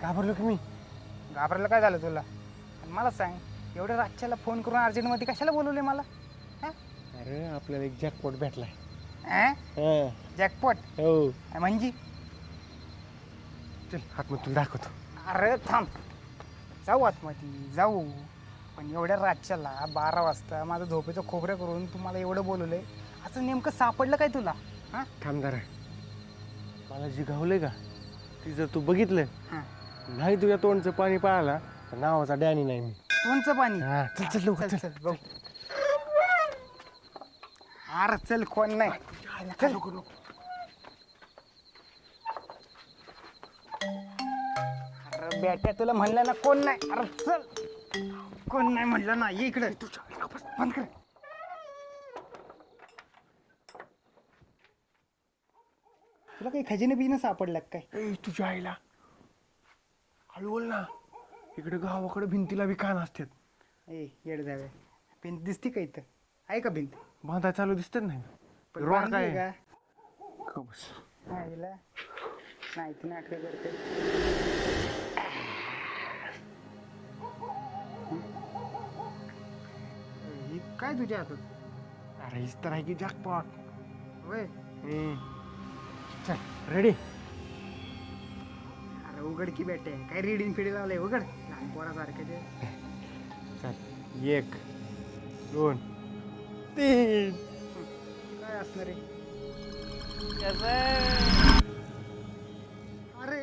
घाबरलो की मी. घाबरायला काय झालं तुला? आणि मला सांग, एवढ्या रातच्याला फोन करून अर्जंटमध्ये कशाला बोलवले मला? अरे आपल्याला एक जॅकपॉट भेटलाय. जॅकपॉट हो. म्हणजे? चल हात मग तुला दाखवतो. अरे थांब, जाऊ आतमध्ये जाऊ. पण एवढ्या रातच्याला 12 वाजता माझं झोपेचं खोबरं करून तुम्हाला एवढं बोलवलंय, असं नेमकं सापडलं काय तुला? हां थांब जरा. मला जी गावलंय का ती जर तू बघितलं हां, नाही तुझ्या तोंडचं पाणी पाळाला तर नावाचा डॅनी नाही मी. कोणचं पाणी? हा, चल चल लवकर चल चल. चल बघ. अरे चल, कोण नाही. चल. अरे बेट्या, तुला म्हणलं ना कोण नाही. अरे चल, कोण नाही म्हणलं ना. ये इकडे. बंद कर. तुला काही खजिने बिजिने सापडला का काय? ए तुझ्या आईला हळू बोल ना. इकडे गावाकडे भिंतीला बी कान असतात. ए येड जावे, भिंत दिसती का इथं? आहे का भिंत? बांधाय चालू दिसतात नाही. पण रोड बांधली काय का? का बस. आईला नाही ती नाटकं करते. ही काय तुझ्या हातात? अरे हीच तर आहे की जॅकपॉट. वय चल रेडी. अरे उघड की बेटे, काय रीडिंग फिडी लावलंय? उघड, लहान पोरासारखं ते. चल 1 2 3. काय असणार रे? अरे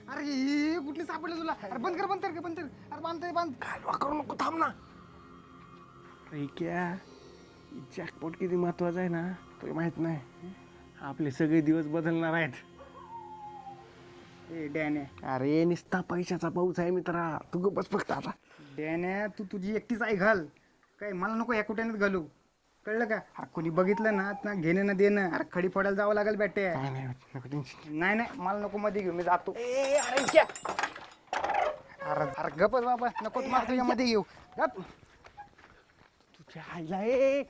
अरे ही कुठली सापडलं तुला? अरे बंद कर, बंद कर, बंद कर. अरे बांधतोय, बांध. कालवा करू नको, थांब ना. अरे क्या जॅकपॉट किती महत्वाचा आहे ना तुला माहित नाही. आपले सगळे दिवस बदलणार आहेत. ए डॅन्या, अरे निस्ता पैशाचा पाऊस आहे मित्रा. तू गप्प बस फक्त आता. डॅन्या, तू तुझी एकटीच आई घाल. काय मला नको या कुठ्यानेच घालू, कळलं का? अरे कोणी बघितलं ना घेणं ना देणं. अरे खडी फोडायला जावं लागेल बेटे. काय नाही होत, नको टेन्शन. नाही नाही, मला नको मध्ये घेऊ, मी जातो. अरे क्या, अरे अरे गपच बाबा, नको तुम्हाला तुझ्या मध्ये घेऊ. गप. तुझ्या आईला ए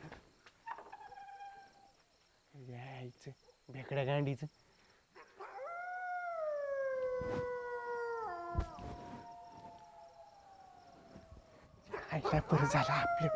यायचं भेकड्या गांडीचं. आईला बरं झालं आपले.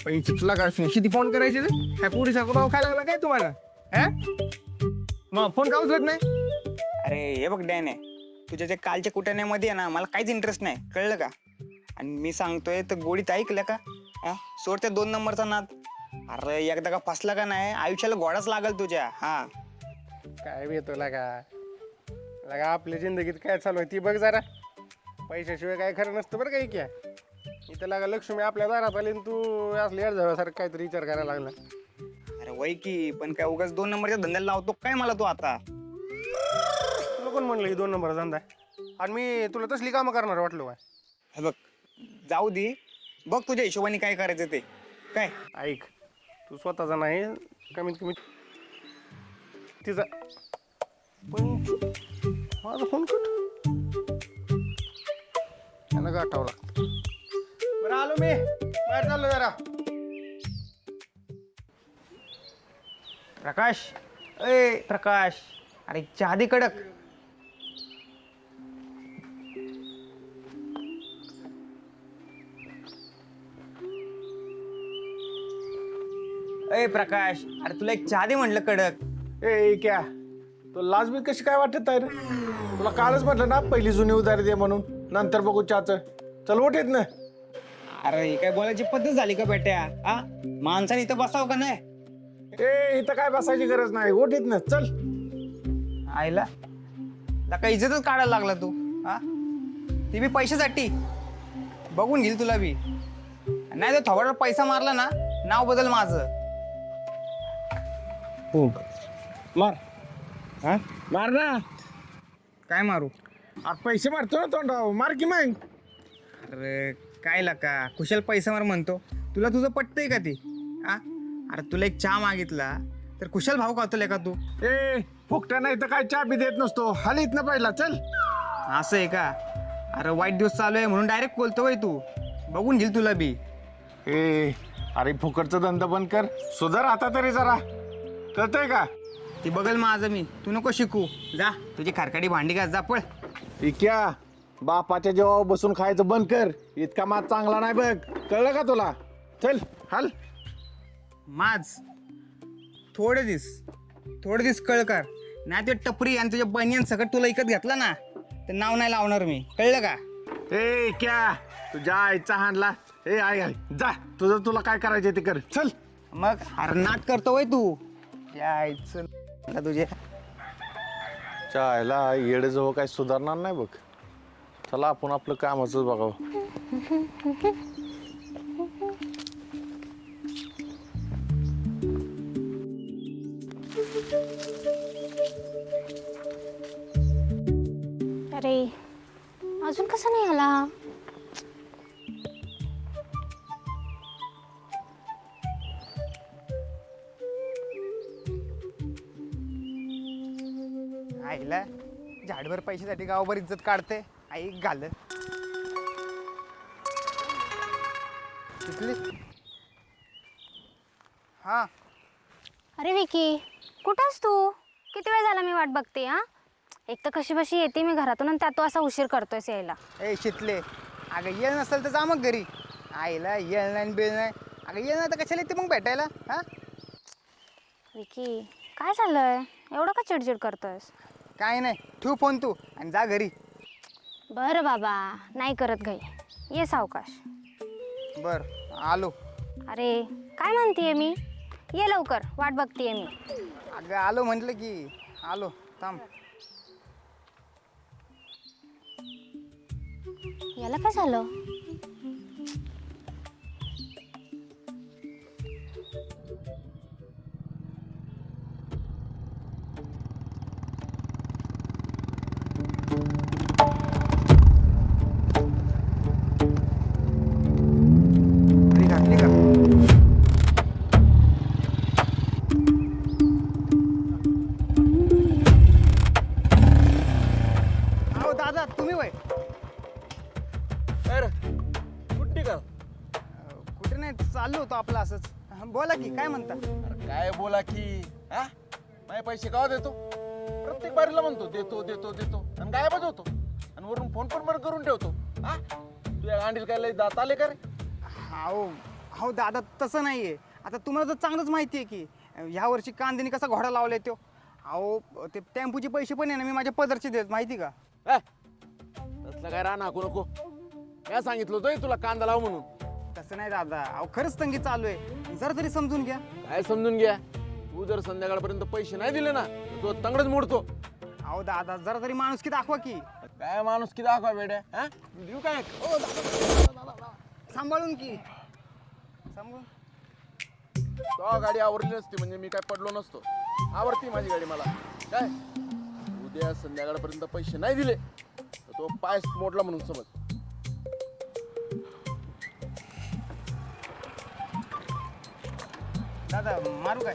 पैसे तुला काय किती फोन करायचे रे? काय पुरीचा राव काय लागला काय तुम्हाला? मग फोन का उचलत नाही? अरे हे बघ डॅने, तुझ्या त्या कालच्या कुटाण्यामध्ये आहे ना, मला काहीच इंटरेस्ट नाही, कळलं का? आणि मी सांगतोय तर गोडीत ऐकलं का? सोड त्या 2 नंबरचा नाद. अरे एकदा का फसला का नाही, आयुष्याला गोडाच लागल तुझ्या. हा काय भेटतो लागा लागा आपल्या जिंदगीत काय चालू आहे ती बघ जरा. पैशाशिवाय काय खरं नसतं बरं काही क्या. इथं लागा लक्ष्मी आपल्या दारात आली आणि तू असली अर्धसारखं काहीतरी विचार करायला लागला. अरे वय की, पण काय उगाच 2 नंबरच्या धंद्याला लावतो काय मला तू आता? तुला कोण म्हणलं ही 2 नंबर धंदा आहे? आणि मी तुला तसली कामं करणार वाटलं काय? हे बघ, जाऊ दे, बघ तुझ्या हिशोबाने काय करायचं ते. काय ऐक, तू स्वतःचा नाही कमीत कमी तिचा. माझा फोन कट त्याला गाठावं लागतं. बरं आलो मी, बाहेर चाललो जरा. प्रकाश, ए प्रकाश, अरे चहा दे कडक. ए प्रकाश, अरे तुला एक चहा दे म्हटलं कडक. ए क्या तो लाज बी कशी काय वाटत आहे रे? तुला कालच म्हटलं ना पहिली जुनी उधारी दे म्हणून, नंतर बघू चहाचं. चल उठ येत ना. अरे ही काय बोलायची पद्धत झाली का बेट्या? हा, माणसाने इथं बसाव का नाही? ए इथं काय बसायची गरज नाही, उठ येत ना. चल. आईला काही इज्जतच काढायला लागला तू. हा, ती बी पैशासाठी. बघून घेईल तुला बी. नाही तर थोडा पैसा मारला ना, नाव बदल माझं. मार. हा मार ना. काय मारू? पैसे मारतो ना तोंडाव, मार की मग. अरे काय लका कुशल पैशावर म्हणतो, तुला तुझं पटतंय का ती? हा, अरे तुला एक चहा मागितला तर कुशल भाव खातोय का तू? ए फुकट्या नाही तर काय चहा बी देत नसतो, हाली इथनं पहिला चल. असं आहे का? अरे वाईट दिवस चालू आहे म्हणून डायरेक्ट बोलतोय तू, बघून घेईल तुला बी. ए अरे फुकटचा धंदा बंद कर, सुधार आता तरी जरा, कळतंय का? ती बघल माझं मी, तू नको शिकू. जा तुझी खारकाडी भांडी घास, जा पळ. इक्या बापाच्या जेव्हा बसून खायचं बंद कर, इतका मात चांगला नाही बघ, कळलं का तुला? चल हाल. माझ थोडे दिस कळ कर, नाही ते टपरी आणि तुझ्या बनियन सकट तुला इकत घेतला ना ते नाव नाही लावणार मी, कळलं का? ए क्या तुझ्या आईचा हाणला. ए आई आई जा, तुझं तुला काय करायचं ते कर, चल. मग अरे नाट करतो वय तू, यायचं ना तुझे. चायला येडे जवळ काय सुधारणार नाही बघ. चला आपण आपलं कामच बघावं. अरे अजून कसं नाही आला? आईला झाडभर पैशासाठी गावभर इज्जत काढते, आई घाल तिथली. हा अरे विकी, कुठंस तू? किती वेळ झाला मी वाट बघते. हा, एक तर कशी बशी येते मी घरातून आणि त्यात तू असा उशीर करतोयस यायला. ए शितले, अगं येल नसेल तर जा मग घरी. आईला येल नाही बिल नाही, अगं येल नाही तर कशाला येते मग भेटायला? हा विकी काय झालंय, एवढं का चिडचिड करतोयस? काय नाही, ठेव फोन तू आणि जा घरी. बरं बाबा, नाही करत घाई, ये सावकाश. बर आलो. अरे काय म्हणतीये मी, ये लवकर, वाट बघतीये मी. अगं आलो म्हटलं की आलो, थांब. याला काय झालं? घरी घातली का? अहो दादा तुम्ही वय? कुठे का? कुठे नाही, चाललो होतो आपलं असंच. बोला की काय म्हणता? काय बोला की हा, माझे पैसे का देतो? प्रत्येक बारीला म्हणतो देतो देतो देतो आणि गायबच होतो, आणि वरून फोन पण बंद करून ठेवतो. हा तुझ्या गांडील काय लय दात आले का रे? हो हो दादा, तसं नाही आहे. आता तुम्हाला तर चांगलंच माहिती आहे की ह्या वर्षी कांद्याने कसा घोडा लावलाय तो. अहो ते टेम्पूचे पैसे पण आहे ना मी माझ्या पदरचे देत, माहिती का? तसलं काय रान हाकू नको, काय सांगितलं होतं तुला कांदा लाव म्हणून? तसं नाही दादा, अहो खरंच तंगी चालू आहे, जरा तरी समजून घ्या. काय समजून घ्या, तू जर संध्याकाळपर्यंत पैसे नाही दिले ना तर तो तंगडच मोडतो. अहो दादा जरा तरी माणुसकी दाखवा की. काय माणूस की दाखवा बेड्या, हा देऊ काय? सांभाळून की, सांभाळून. तो गाडी आवरली नसती म्हणजे मी काय पडलो नसतो. आवडती माझी गाडी मला. काय उद्या संध्याकाळपर्यंत पैसे नाही दिले तर तो पाय मोडला म्हणून समज. दादा मारू काय?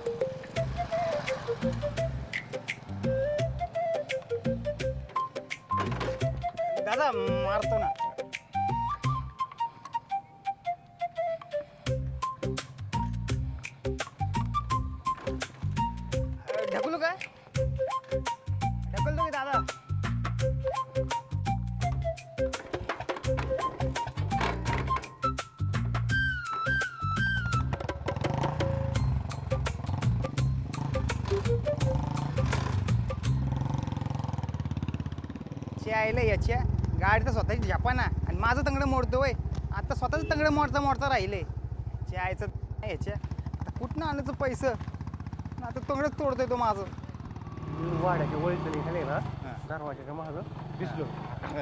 दादा मारतो ना. ढकलू काय? ढकलतो की दादा? आईला याच्या गाडी तर स्वतःची झपाना आणि माझं तंगडं मोडतो वय. आता स्वतःच तंगडं मोडता मोडता राहिले. आईचं याच्या आता कुठनं आणायचं पैसे, आता तंगडच तोडतोय तो माझं. वाड्याच्या वळीतली खाली ना दरवाजाच्या मागं दिसलो,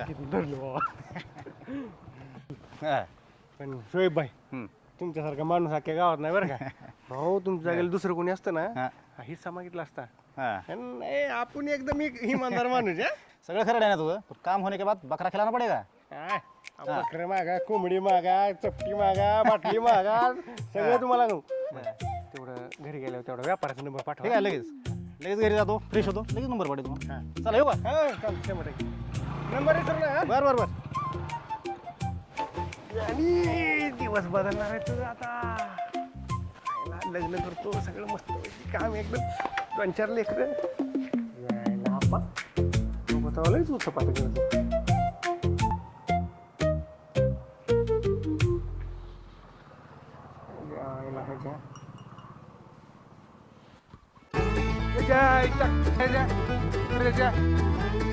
तिथून धरलो बाबा. पण शोएब भाई, तुमच्यासारखा माणूस अख्ख्या गावात नाही बरं का. हो तुमच्या जागेला दुसरं कोणी असतं ना हा हिस्सा मागितला असता. नाही आपण एकदम इमानदार माणूस आहे. सगळं खरं आहे ना तुझं, तो काम होने के बाद बकरा खिलाना पड़ेगा. बकरं मागा, कोंबडी मागा, चपटी मागा, बाटली मागा, सगळं तुम्हाला आणू. तेवढं घरी गेल्यावर तेवढा व्यापाराचा नंबर ठीक पाठवा. आहे लगेच घरी जातो फ्रेश होतो लगेच नंबर पाठवतो हा. चला येऊ का चालतं 100%. नंबर विसरू ना. बर बर बर आणि दिवस बदलणार आहे तुझं आता. आईला लग्न करतो सगळं मस्त काम एकदम 2-4 लेकरं यायला आपा लयच होतं पाठ करतो.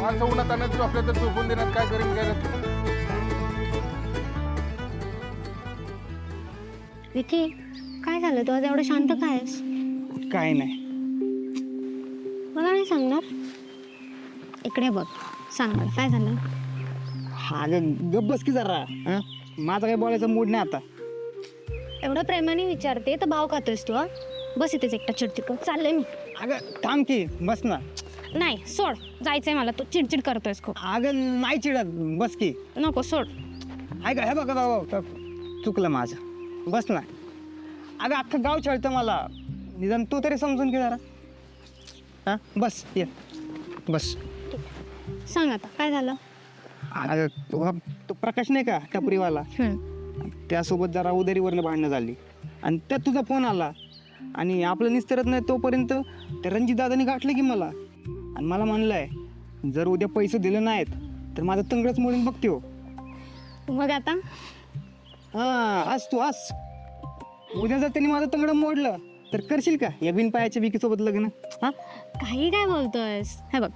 माणसं उन्हात आणत झोपल्या तर झोपून देण्यात काय करीन काय विकी काय झालं तू आज एवढं शांत काय आहेस? काय नाही. मला नाही सांगणार? इकडे बघ, सांग मला काय झालं. हा गप बस की जरा. हं? माझा काही बोलायचा मूड नाही आता. एवढं प्रेमाने विचारते तर भाव खातोयस तू? हा बस इथेच एकटा चिडचिड चाललंय मी. अगं थांब की बस ना. नाही सोड, जायचंय मला. तू चिडचिड करतोयस खूप. अगं नाही चिडत, बस की. नको सोड. ऐका हे बघा चुकलं माझं, बस ना. अगं अख्खं गाव छळतं मला, निदान तू तरी समजून घे जरा. हां बस ये बस. सांग आता काय झालं. अगं तो प्रकाश नाही का टपरीवाला, त्यासोबत जरा उदारीवरनं भांडणं झाली आणि त्यात तुझा फोन आला आणि आपलं निस्तरत नाही तोपर्यंत त्या रणजित दादानी गाठलं की मला आणि मला म्हणलंय जर उद्या पैसे दिले नाहीत तर माझं तंगडच मोडून बघते हो. मग आता हां आज तू आज उद्या जर त्यांनी माझं तंगडं मोडलं तर करशील का या बिनपायाच्या विकीसोबत लग्न? हां काही काय बोलतोयस. हे बघ,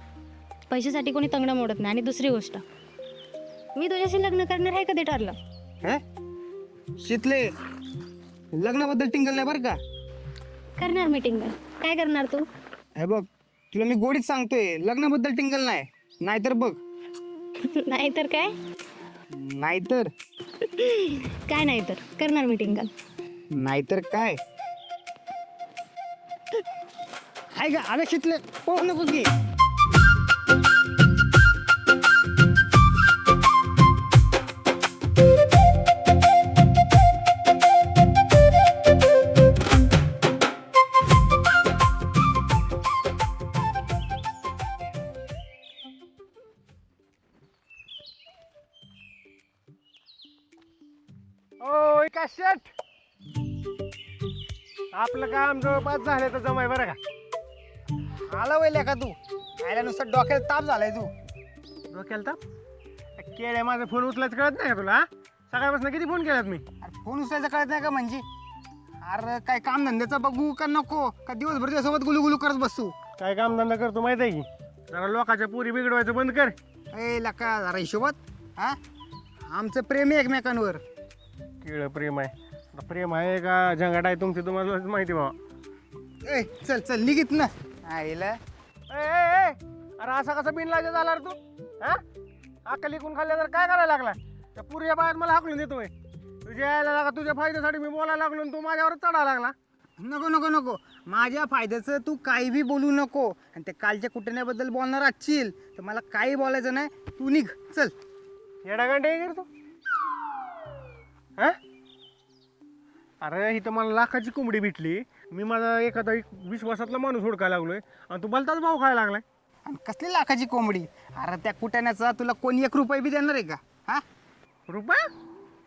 पैशासाठी कोणी तंगडं मोडत नाही. आणि दुसरी गोष्ट, मी तुझ्याशी लग्न करणार आहे कधी ठरलं. हे शितले लग्नाबद्दल टिंगल नाही बरं का. करणार मीटिंग. काय करणार तू? हे बघ तुला मी गोडीत सांगतोय लग्नाबद्दल टिंगल नाही, नाहीतर बघ. नाहीतर काय? नाहीतर काय नाही तर करणार मीटिंग. नाहीतर काय आहे का. अगं शितले पोह नको की. ओय का शेट, आपलं काम जवळपास झालं तर जमाय बरं का. आला वय का तू आयला नुसतं डोक्याला ताप झालाय तू. डोक्याला तर केळ्या माझा फोन उचलायचं कळत नाही का तुला? सकाळपासून किती फोन केलात मी. अरे फोन उचलायचं कळत नाही का म्हणजे? अरे काय काम धंद्याचं बघू का नको का दिवसभर त्यासोबत गुलू करत बसू? काय काम धंदा करतो माहिती आहे की? जरा लोकांच्या पुरी बिघडवायचं बंद कर. ए लका जरा हिशोबात. हा आमचं प्रेम आहे एकमेकांवर. केळं प्रेम आहे. आता प्रेम आहे का झंगाट आहे तुमची तुम्हाला माहिती बाबा. ए चल चल निघित ना आईला. अरे असा कसा बिनलाजा झाला रे तू? हा अक्कल इकून खाल्ल्या तर काय करायला लागला? त्या पुरीच्या बाहेर मला हाकलून देतोय. तुझ्या यायला लागा तुझ्या फायद्यासाठी मी बोलायला लागलो आणि तू माझ्यावरच चढायला लागला. नको नको नको माझ्या फायद्याचं तू काही बी बोलू नको. आणि ते कालच्या कुटण्याबद्दल बोलणार असशील तर मला काही बोलायचं नाही. तू निघ चल. येडागांडे आहे का रे तू? हा अरे इथं मला लाखाची कोंबडी भेटली. मी माझा एखादा एक विश्वासातला माणूस हुडकायला लागलोय आणि तू भलताच भाव खायला लागलाय. आणि कसली लाखाची कोंबडी? अरे त्या कुटाण्याचा तुला कोणी 1 रुपया बी देणार आहे का? हा रुपया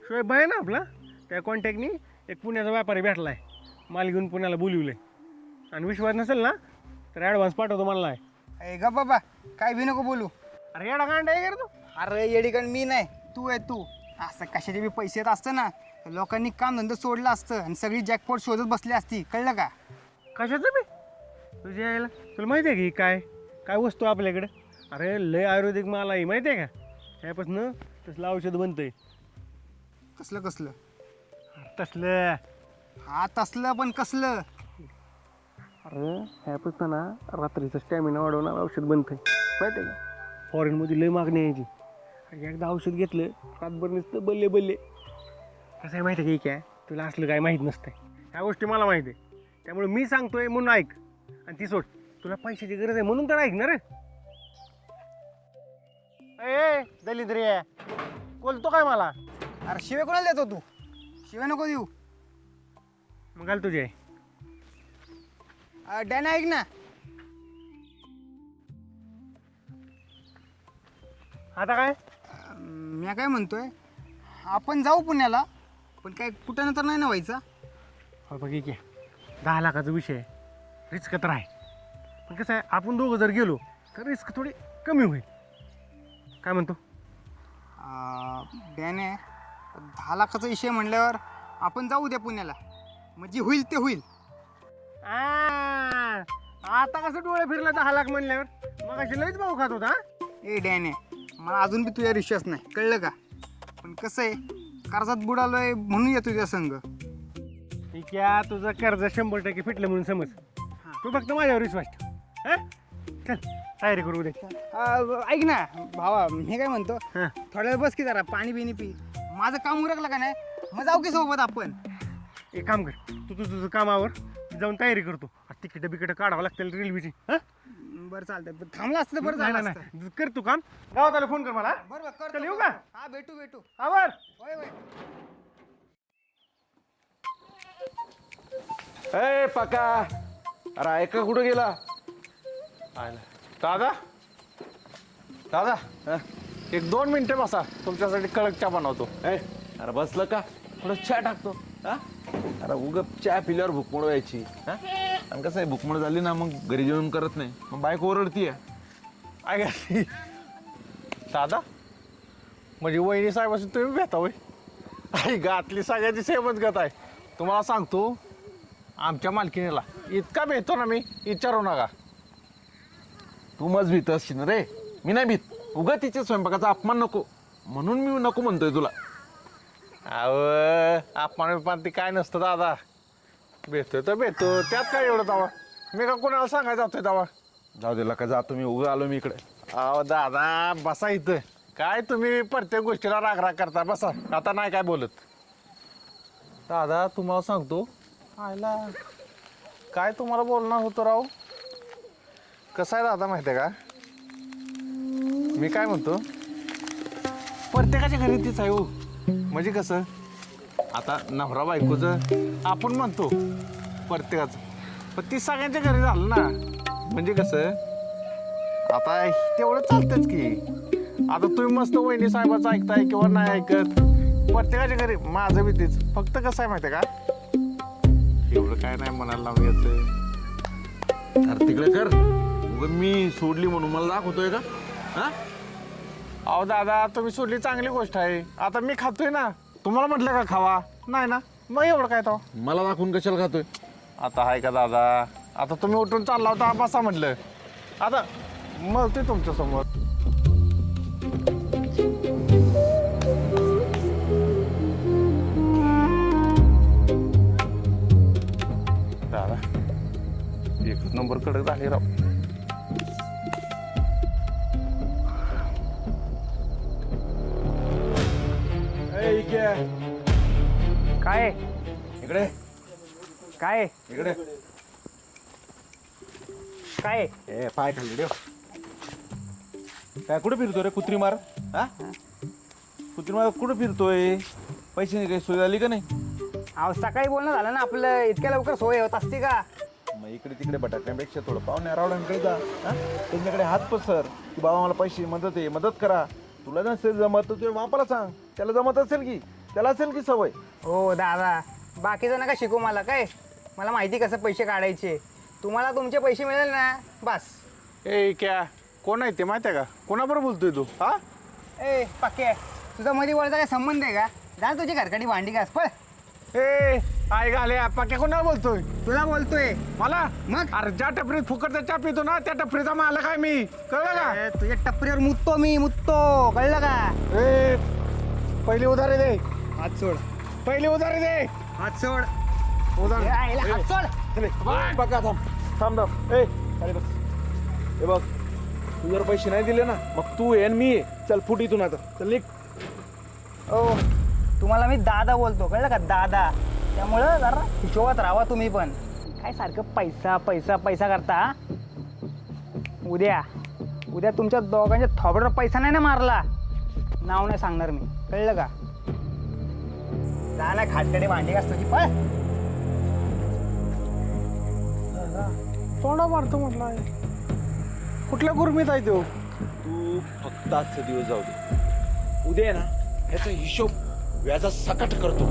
शोएब आहे ना आपला, त्या कॉन्टॅक्टनी एक पुण्याचा व्यापारी भेटलाय. माल घेऊन पुण्याला बोलवलंय आणि विश्वास नसेल ना तर ॲडव्हान्स पाठवतो मला. ए ग बाबा काय बी नको बोलू. अरे येडागांडे आहे का रे तू? अरे येडीकण मी नाही तू आहे तू. असं कशाचे बी पैसे येत असतं ना तर लोकांनी काम धंदा सोडलं असतं आणि सगळी जॅकपॉट शोधत बसली असती. कळलं का? कशाचं बी तुझ्या यायला तुला माहिती आहे की काय काय वस्तू आपल्याकडे? अरे लय आयुर्वेदिक माल आहे माहिती आहे का? त्यापासून तसलं औषध बनतंय. कसलं कसलं? तसलं हा तसलं पण कसलं? अरे ह्यापासून ना रात्रीचं स्टॅमिना वाढवणार औषध बनतंय माहिती आहे का? फॉरेनमध्ये लय मागणी यायची. एकदा औषध घेतलं रातभर नुसतं बल्ले बल्ले. कसं आहे माहिती आहे की काय तुला असलं काय माहीत नसतंय. ह्या गोष्टी मला माहिती आहे त्यामुळे मी सांगतोय म्हणून ऐक. आणि ती सोड, तुला पैशाची गरज आहे म्हणून तर ऐक ना रे. ए दलिद्री बोलतो काय मला? अरे शिवे कोणाला देतो तू? शिवे नको देऊ. मग घाल तुझे. डॅना ऐक ना. आता काय? मी काय म्हणतोय, आपण जाऊ पुण्याला, पण काय कुठं तर नाही ना व्हायचं. हो बघ की 10 लाखाचा विषय रिस्क तर आहे, पण कसं आहे आपण दोघं जर गेलो तर रिस्क थोडी कमी होईल. काय म्हणतो? डॅने 10 लाखाचा विषय म्हणल्यावर आपण जाऊ द्या पुण्याला, म्हणजे होईल ते होईल. आता कसं डोळे फिरलं 10 लाख म्हणल्यावर? मग अशी लईच भाऊ खात होता. ए डॅने, मला अजून बी तुझ्या विश्वास नाही, कळलं का? पण कसं आहे, कर्जात बुडालोय म्हणून येतो तुझ्या संग. ठीक आहे, तुझं कर्ज 100% फिटलं म्हणून समज. तू फक्त माझ्यावर विश्वास ठेव. हं? चल तयारी करू दे. ऐक ना भावा, मी काय म्हणतो, हां. थोड्या वेळ बस की जरा, पाणी बिणी पी. माझं काम उरकलं का नाही, मग जाऊ की सोबत आपण. एक काम कर, तू तुझं कामावर जाऊन तयारी करतो. तिकीट बिकीट काढावं लागतील रेल्वेची. बरं चालतं, थांबलं असतं बरं झालं असतं. नाही कर तू काम. गावात आलं फोन कर मला. बरं चल कर, येऊ का? हा भेटू. आवर. होय होय. ए पका, अरे ऐका कुठं गेला? दादा दादा एक 2 मिनिटं बसा, तुमच्यासाठी कडक चहा बनवतो. ए अरे बसलं का? थोडं चहा टाकतो. हा अरे उग चहा पिल्यावर भुकमुळ व्हायची. हा आणि कसं आहे, भुकमुळ झाली ना मग घरी जेवण करत नाही, मग बायको ओरडतीये. ऐका दादा, म्हणजे वहिनी साहेबाशी तुम्ही भेटा होय? आई गातली सगळ्याची सेमच गत आहे. तुम्हाला सांगतो, आमच्या मालकीनीला इतका भेटतो ना मी, विचारू नका. तू मज भीत असशील रे, मी नाही भीत. उगा तिच्या स्वयंपाकाचा अपमान नको म्हणून मी नको म्हणतोय तुला. अपमान ती काय नसतं दादा, भेटतोय तर भेटतो, त्यात काय एवढं दावा. मी का कोणाला सांगायला जातोय दावा? जाऊ दे का, जातो मी, उगा आलो मी इकडे. अहो दादा बसा इथं. काय तुम्ही प्रत्येक गोष्टीला रागराग करता, बसा. आता नाही काय बोलत. दादा तुम्हाला सांगतो, आयला काय तुम्हाला बोलणार होतं राव. कसं आहे दादा माहिती आहे का, मी काय म्हणतो, प्रत्येकाच्या घरी तीच आहे हो. म्हणजे कसं, आता नवरा बायकोचं आपण म्हणतो प्रत्येकाचं, पण ती सगळ्यांच्या घरी झालं ना. म्हणजे कसं, आता तेवढं चालतंच की. आता तुम्ही मस्त वहिनी साहेबाचं ऐकताय किंवा नाही ऐकत, प्रत्येकाच्या घरी. माझं बी तेच. फक्त कसं आहे माहिती आहे का, एवढं काय नाही मनाला लावून घ्यायचं. अरे तिकडे कर, उगा मी सोडली म्हणून मला दाखवतोय का? हा अहो दादा, तुम्ही सोडली चांगली गोष्ट आहे. आता मी खातोय ना, तुम्हाला म्हटलं का खावा? नाही ना, मग एवढं काय तो. मला दाखवून कशाला खातोय? आता आहे का दादा, आता तुम्ही उठून चालला होता बसा म्हटलं, आता मग ते तुमच्यासमोर. दादा एकच नंबर कडक झाले राव. काय इकडे काय इकडे. काय ए पाय खाली देव. काय कुठे फिरतोय रे कुत्री मार? हा कुत्री मार कुठे फिरतोय? पैशाची काही सोय झाली का नाही? अहो सकाळी बोलणं झालं ना आपलं, इतक्या लवकर सोय होत असते का? मग इकडे तिकडे भटकण्यापेक्षा थोडं पाहुणे रावड्यांकडे जा. हा त्यांच्याकडे हात पसर की बाबा मला पैसे मदत करा. तुला नसेल जमत तर तुझ्या बापाला सांग, त्याला जमत असेल की, त्याला असेल की सवय. हो दादा, बाकीचं नका शिकू मला, काय मला माहिती कसं पैसे काढायचे. तुम्हाला तुमचे पैसे मिळेल ना बस. ए क्या कोण आहे ते माहिती आहे का? कोणाबरोबर बोलतोय तू? हा ए पक्के, तुझा मध्ये वळचा काय संबंध आहे का? जा तुझी घरकाटी भांडी घास पळ. ए आई घाले पक्या कोणाला बोलतोय? तुला बोलतोय. मला? मग? अरे ज्या टपरीत फुकटचा चहा पितो ना, त्या टपरीचा मालक आहे मी, कळलं का? ए, तुझ्या टपरीवर मुततो, कळलं का? ए पहिली उधारी दे. हात सोड, पहिली उधारी दे. हात सोड. उधारी. ए, आईला हात सोड. बघा थांब. ए खाली बस. हे बघ, तू जर पैसे नाही दिले ना, मग तू ये आणि मी ये. चल फुट इथून आता, चल निघ. ओ तुम्हाला मी दादा बोलतो, कळलं का? दादा. त्यामुळं जरा हिशोबात राहा तुम्ही पण. काय सारखं पैसा पैसा पैसा करता हा? उद्या तुमच्या दोघांच्या थोबडवर पैसा नाही ना मारला, नाव नाही सांगणार मी. कळलं का? जा ना खाटकडे भांडी घास तुझी पळ. तोंडा मारतो म्हटलं. कुठल्या गुरमीत आहे तो? तू फक्त आजचे दिवस जाऊ दे. उद्या आहे ना ह्याचा हिशोब व्याजा सकट करतो.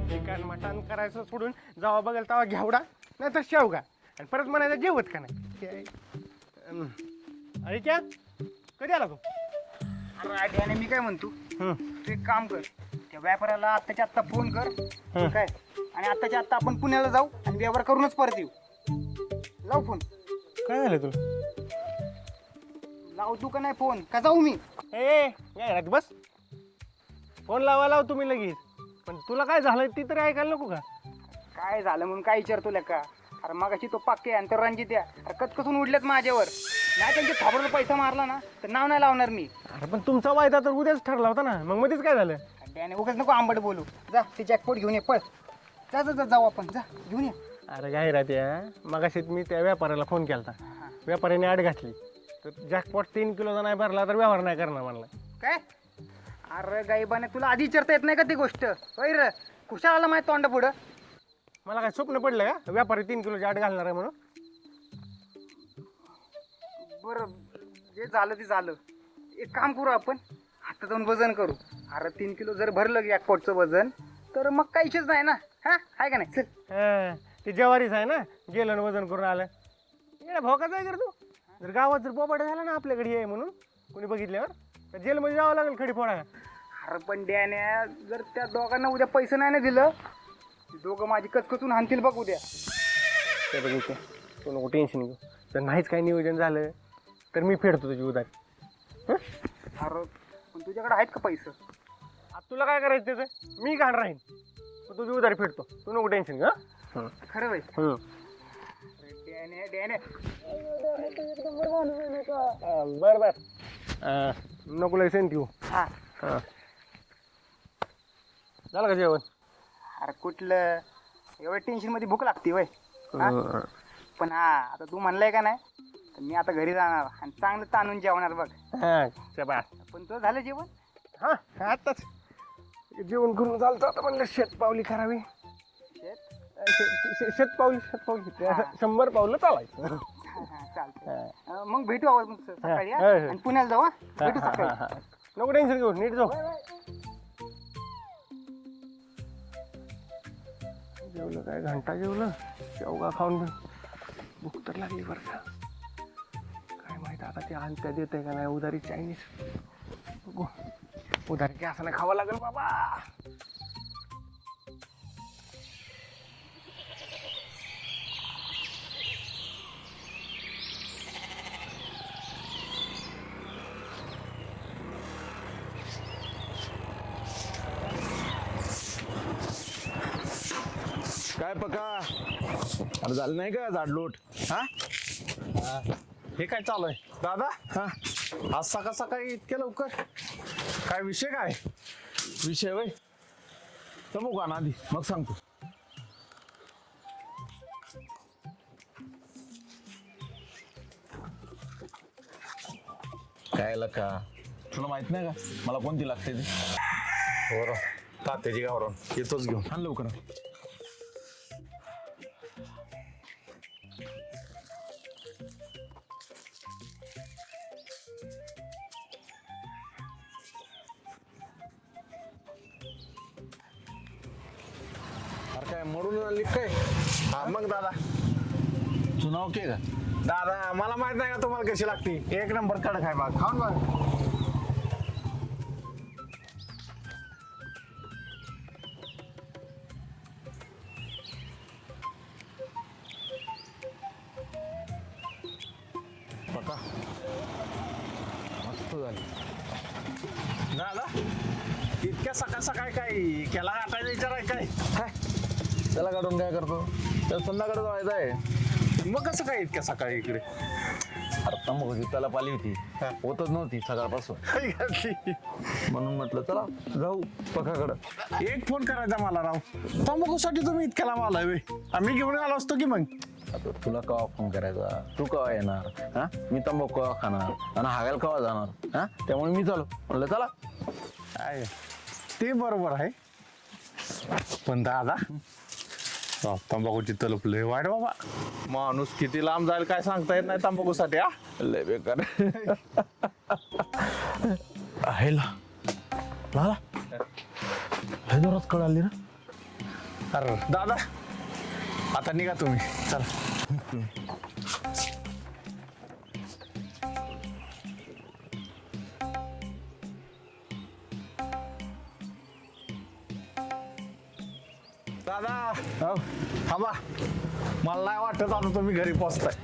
चिकन मटण करायचं सोडून जावा बघेल तेव्हा घेवडा नाही तर शेवगा आणि परत म्हणायचं जेवत का नाही. अरे क्या कधी आला तू? अरे आणि मी काय म्हणतो, हं. तू एक काम कर, त्या व्यापाऱ्याला आत्ताच्या आत्ता फोन कर. काय आणि आत्ताच्या आत्ता आपण पुण्याला जाऊ आणि व्यवहार करूनच परत येऊ. लाव फोन. काय झालं तुला? लाव तू का नाही फोन का जाऊ मी? ए काय बस फोन लावा तुम्ही लगेच. पण तुला काय झालं ती तरी ऐकायला नको का? काय झालं म्हणून काय विचारतो का? अरे मगाशी तो पाक्के आणि तो रणजित या अरे कचकसून उडलेत माझ्यावर. नाही त्यांच्या थाबडून पैसा मारला ना तर नाव नाही लावणार मी. अरे पण तुमचा वायदा तर उद्याच ठरला होता ना, मग मध्येच काय झालं? त्याने उगाच नको आंबट बोलू. जा ते जॅकपॉट घेऊन ये पळ. जा जा जा जाऊ आपण, जा घेऊन ये. अरे काय राहत्या मगाशी मी त्या व्यापाऱ्याला फोन केला. व्यापाऱ्याने आड घातली तर जॅकपॉट 3 किलोचा नाही भरला तर व्यवहार नाही करणार म्हणला. काय? अरे गाईबाने तुला आधी विचारता येत नाही का ती गोष्ट? होय रे खुशाल आला माझ्या तोंडा पुढं. मला काय स्वप्न पडलं का व्यापारी 3 किलोची आड घालणार आहे म्हणून? बरं जे झालं ते झालं. एक काम करू आपण, आता जाऊन वजन करू. अरे 3 किलो जर भरलं जॅकपॉटचं वजन तर मग काही इशूच नाही ना. हा आहे का नाही? चल. हा, ते जवारीच आहे ना, गेलं आणि वजन करून आलं. येणं भोकाच आहे कर तू. जर गावात जर बोबाटा झाला ना आपल्याकडे आहे म्हणून कोणी बघितल्यावर तर जेलमध्ये जावं लागेल खडी फोडायला. अरे पण डॅन्या जर त्या दोघांना उद्या पैसे नाही ना दिलं ते दोघं माझी कचकचून हाणतील बघ उद्या. ते बघितलं तू नको टेन्शन घेऊ. जर नाहीच काही नियोजन झालं तर मी फेडतो तुझी उधारी. अरे पण तुझ्याकडे आहेत का पैसे? आता तुला काय करायचं त्याचं? मी घाण राहीन पण तुझी उधारी फेडतो. तू नको टेन्शन घ्या. खरं बाई. डॅन्या डॅन्या बर बर नको लय सेंट घेऊ. हा. झालं का जेवण? अरे कुठलं एवढ्या टेन्शन मध्ये भूक लागते वय. पण हा आता तू म्हणलाय का नाही तर मी आता घरी जाणार आणि चांगलं ताणून जेवणार बघ. हां चबा. पण तुझं झालं जेवण? हां आत्ताच जेवण करून चालतं. आता म्हणलं शेतपावली करावी. शेतपावली 100 पावलं चालायचं. चालतंय. मग भेटू आवाज मग सकाळी हा? हा, हा. आणि पुण्याला जाऊ हा? भेटू सकाळी. नको टेन्शन घेऊ, नीट जाऊ. जेवलं काय घंटा जेवलं शेवगा खाऊन भूक तर लागली बरं का. काय माहित आता ते आणत्या देते का नाही उधारी चायनीज. बघू उधारी की असं नाही खावं लागेल बाबा. काय पका अरे झालं नाही का झाडलोट? हा हे काय चालू आहे दादा? हा आज सकाळ सकाळी इतक्या लवकर काय विषय? काय विषय वय तर बघू ना आधी मग सांगतो. काय लका तुला माहित नाही का मला कोणती लागते ती? हो तात्याची गावरान येतोच घेऊन आण लवकर. काय मरून आली काय? हा मग दादा तू नाव के का दादा? मला माहित नाही का तुम्हाला कशी लागते. एक नंबर कडक आहे बघ, खाऊन बघ. पका मस्त झाली दादा. इतक्या सकाळ सकाळी काय केला गाठायचा विचार आहे काय? त्याला काढून काय करतो? त्याला संध्याकडे जायचं आहे. मग कसं काय इतक्या सकाळी इकडे? अरे तंबाखूची त्याला पाली होती होतच नव्हती सकाळपासून म्हणून म्हटलं चला जाऊ पकाकडं. एक फोन करायचा मला राव. तंबाखूसाठी तुम्ही इतक्या लांब आलाय वे. आम्ही घेऊन आलो असतो की मग. आता तुला केव्हा फोन करायचा, तू केव्हा येणार, हा मी तंबाखू केव्हा खाणार आणि हागायला केव्हा जाणार, हा त्यामुळे मी चालू म्हणलं चला. आहे ते बरोबर आहे, पण दादा तंबाखूची तलप लय वाईट बाबा. माणूस किती लांब जाईल काय सांगता येत नाही तंबाखूसाठी. हा लय बेकार आहे ला ला लय जोरात कळाली ना. अरे दादा आता निघा तुम्ही, चला. दादा हो थांबा, मला नाही वाटत आता तुम्ही घरी पोचताय.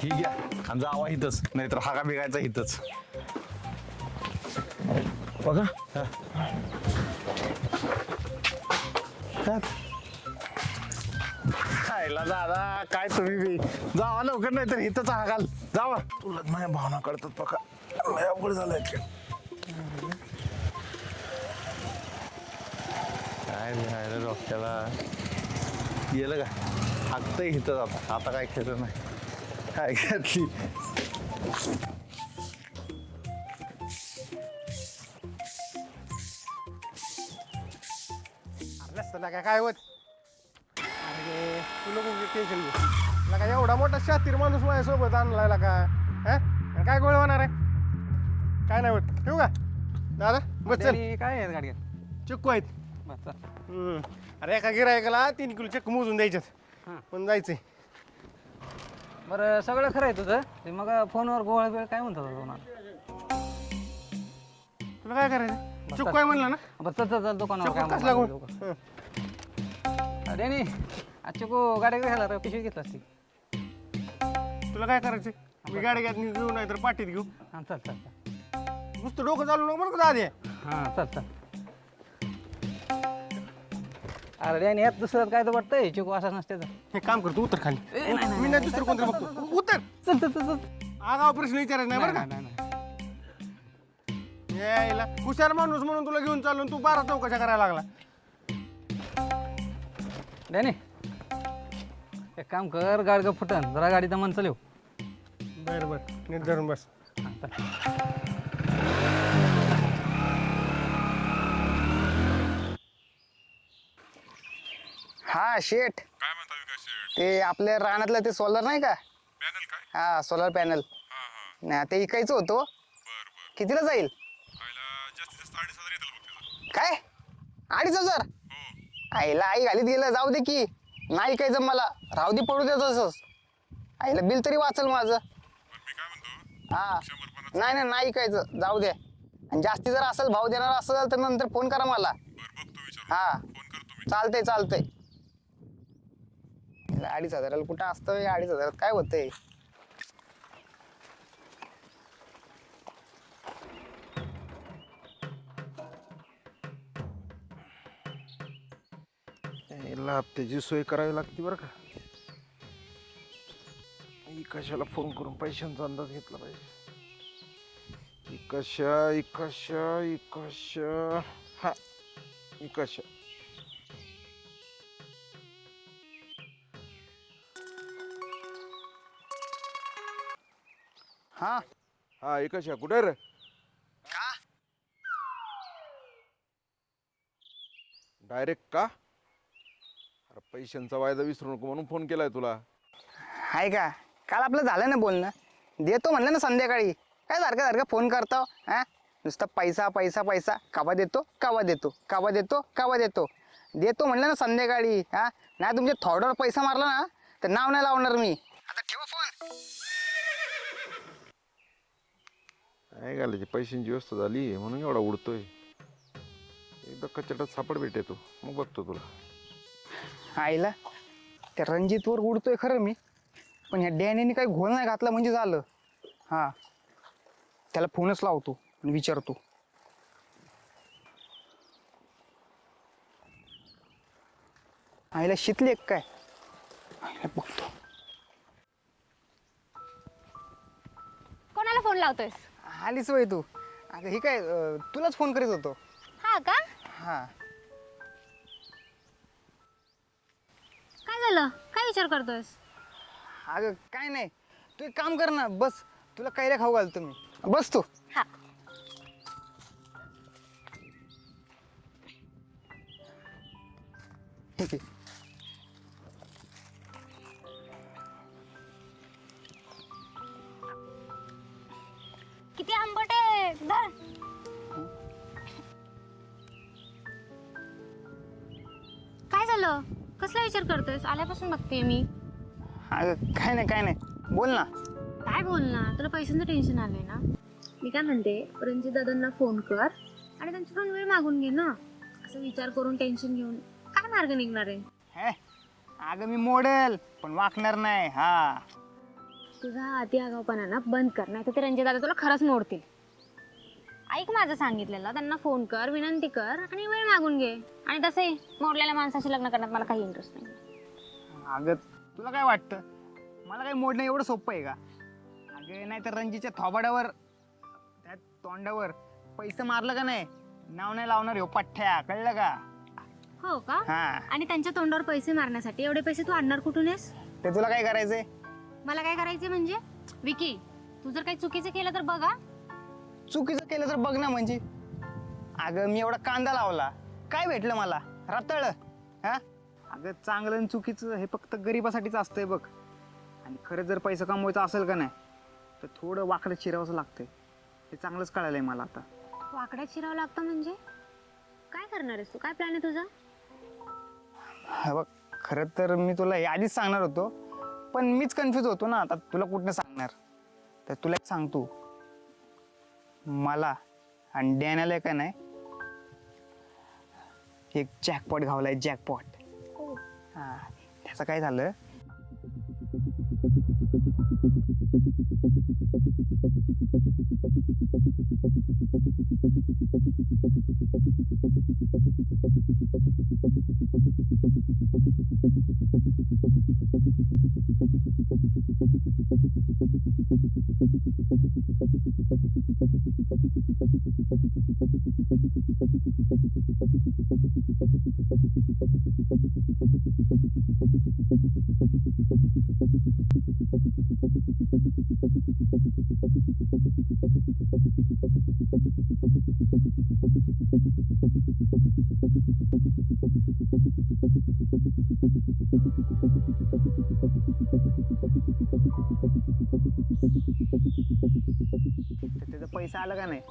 ही घ्या आणि जावा इथंच, नाहीतर हाका बिगायचा इथंच. बघा खायला दादा काय तुम्ही बी जावा लवकर, नाहीतर इथंच हाकाल. जावा. तुला माझ्या भावना कळतात बघा, लय अवघड झालंय. काय लिहायला डोक्याला गेलं का, हाकतंय इथंच आता. आता काय खेळ नाही, काय घेतली. नसतं काय होत. अरे तू नको टेन्शन घेऊ. लगा एवढा मोठा शातीर माणूस माझ्यासोबत आणलाय का, हा आणि काय गोळ होणार आहे, काय नाही होत. ठेवू का दादा, बस चल. काय आहे गाडी? चिक्कू आहेत. अरे एका गिरायकाला 3 किलो चिक्कू मोजून द्यायच्यात, पण जायचंय. बरं सगळं खरं आहे तुझं ते, मग फोनवर गोळ बिळ काय म्हणतात तुम्हाला? तुला काय करायचं, चिक्कू आहे म्हणलं ना. बरं चल दुकानावर चिक्कू काय कसला गोळ. म्हणतात? अरे नाही आज चिकू गाड्या घ्यायला रे, पिशवी घेतला असती. तुला काय करायचं, मी गाडी घेऊ नाही तर पाठीत घेऊ. हां चल चल चल. नुसतं डोकं चालू नको बरं का दादे. हां चल चल. अरे आणि यात दुसरं काय तर वाटतंय चिकू असा नसते तर. हे काम करतो, उतर खाली. मी नाही दुसरं कोणतरी बघतो, उतर. चल चल चल चल. आगाव प्रश्न विचारायचा नाही बरं का. नाही यायला हुशार माणूस म्हणून तुला घेऊन चालून तू 12 चौकशा करायला लागला. नाही एक काम कर, गाडगं फुटन जरा गाडीचा मन चालव. बरं बरं नीट धरून बस. हां चल. हा शेठ, ते आपल्या रानातलं ते सोलर नाही का, हा सोलर पॅनल ना, ते इकायचं होतं. कितीला जाईल? काय 2,500? आईला आई घालीत गेलं, जाऊ दे की. नाही इकायचं मला, राहू दे पडू दे तसंच. आईला बिल तरी वाचल माझं. हा नाही नाही इकायचं, जाऊ दे. आणि जास्ती जर असेल भाव देणार असेल तर नंतर फोन करा मला. हा चालतंय. 2,500 कुठं असतं, 2,500 काय होतंय. याला हप्त्याची सोय करावी लागते बरं का. कशाला फोन करून पैशांचा अंदाज घेतला पाहिजे. हा इकशा. हा हा इकशा कुठे रे? डायरेक्ट का? अरे पैशांचा वायदा विसरू नको म्हणून फोन केलाय तुला. आहे का, काल आपलं झालं ना बोलणं, देतो म्हणलं ना संध्याकाळी. काय सारखं फोन करतो, हा नुसतं पैसा पैसा पैसा. कावा देतो देतो म्हणलं ना संध्याकाळी. हा नाही तुमच्या थोड्यावर पैसा मारला ना तर नाव नाही लावणार मी. आता ठेवा फोन. काय घालायची पैशांची व्यवस्था झाली म्हणून एवढा उडतोय. एकदा कचटात सापड भेटेतो मग बघतो तुला. आईला त्या रणजितवर उडतोय खरं मी, पण ह्या डॅनीने काही घोळ नाही घातला म्हणजे झालं. हा त्याला फोनच लावतो आणि विचारतो. आईला शितली एक काय, आईला बघतो. कोणाला फोन लावतोयस? आलीच वय तू. अगं ही काय तुलाच फोन करीत होतो. हा हा का? हा. काय झालं? काय विचार करतोयस? अगं काय नाही, तू एक काम कर ना, बस तुला कैऱ्या खाऊ घालतो मी. बस तू. हा. ठीक आहे. किती आंबट आहे. धर. काय झालं? कसला विचार करतोयस? आल्यापासून बघतेय मी. अगं काय नाही, बोल ना. काय बोलणार? तुला पैशांचं टेन्शन आलंय ना? मी काय म्हणते, रणजित दादांना फोन कर आणि त्यांच्याकडून वेळ मागून घे ना. असं विचार करून टेन्शन घेऊन काय मार्ग निघणार आहे? हे अगं मी मोडेल पण वाकणार नाही. हा. तुझा हा अति आगाऊपणा ना बंद कर, नाही तर ते रणजित दादा तुला खरंच मोडतील. ऐक माझं सांगितलेलं, त्यांना फोन कर, विनंती कर आणि वेळ मागून घे. आणि तसंही मोडलेल्या माणसाशी लग्न करण्यात मला काही इंटरेस्ट नाही. अगं तुला काय वाटतं, मला काही मोडणं एवढं सोपं आहे का? अगं नाही तर रणजीच्या थोबाड्यावर, त्या तोंडावर पैसे मारलं का नाही, नाव नाही लावणार हो पठ्ठ्या, कळलं का? हो का? हा. आणि त्यांच्या तोंडावर पैसे मारण्यासाठी एवढे पैसे तू आणणार कुठून आहेस? ते तुला काय करायचंय? मला काय करायचे म्हणजे? विकी, तू जर काही चुकीचं केलं तर बघा. चुकीचं केलं तर बघ ना म्हणजे. अगं मी एवढा कांदा लावला, काय भेटलं मला? रताळ. हा. अगं चांगलं आणि चुकीचं हे फक्त गरिबासाठीच असतंय बघ. आणि खरं जर पैसा कमवायचा असेल का नाही, तर थोडं वाकडं चिरावंच लागतंय. हे चांगलंच कळालंय मला आता. वाकड्यात शिरावं लागतं म्हणजे? काय करणार आहेस तू? काय प्लॅन आहे तुझा? हा बघ, खरं तर मी तुला हे आधीच सांगणार होतो, पण मीच कन्फ्यूज होतो ना. आता तुला कुठनं सांगणार? तर तुला एक सांगतो, मला आणि डॅनला का नाही एक जॅकपॉट घावलाय, जॅकपॉट. हा. त्याचं काय झालं, तर त्याचा पैसा आला का नाही,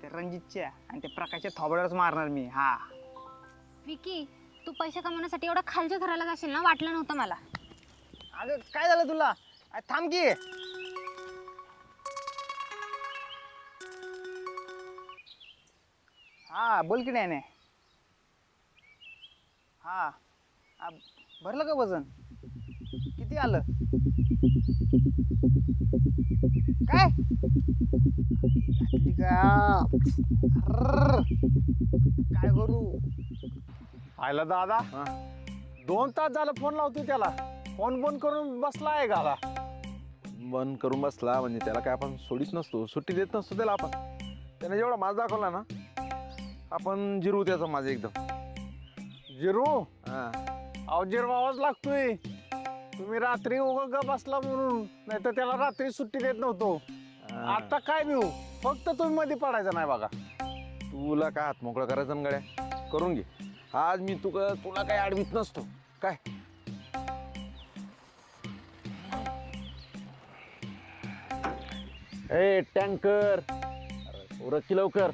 ते रणजितच्या आणि त्या प्रकाशच्या थोबाड्यावरच मारणार मी. हा. विकी, तू पैसे कमवण्यासाठी एवढा खालच्या थराला जाशील ना, वाटलं नव्हतं मला. अगं काय झालं तुला? थांब की. हा बोल की नाही. हा. भरलं का वजन? किती आलं? काय घातली का? अर्र. काय करू? आयला दादा, 2 तास झालं फोन लावतोय त्याला, फोन बंद करून बसला आहे गाला. बंद करून बसला म्हणजे त्याला काय आपण सोडीत नसतो, सुट्टी देत नसतो त्याला आपण. त्याने जेवढा माज दाखवला ना, आपण जिरू त्याचा माझं एकदम. जिरू? हा. अहो जिरवावाच लागतोय. तुम्ही रात्री उगा बसला म्हणून, नाही तर त्याला रात्री सुट्टी देत नव्हतो. आता काय देऊ, फक्त तुम्ही मध्ये पडायचं नाही बघा. तुला काय हात मोकळं करायचं ना गड्या, करून घे. आज मी तुला काय अडवीत नसतो काय. ए टँकर, उरकी लवकर,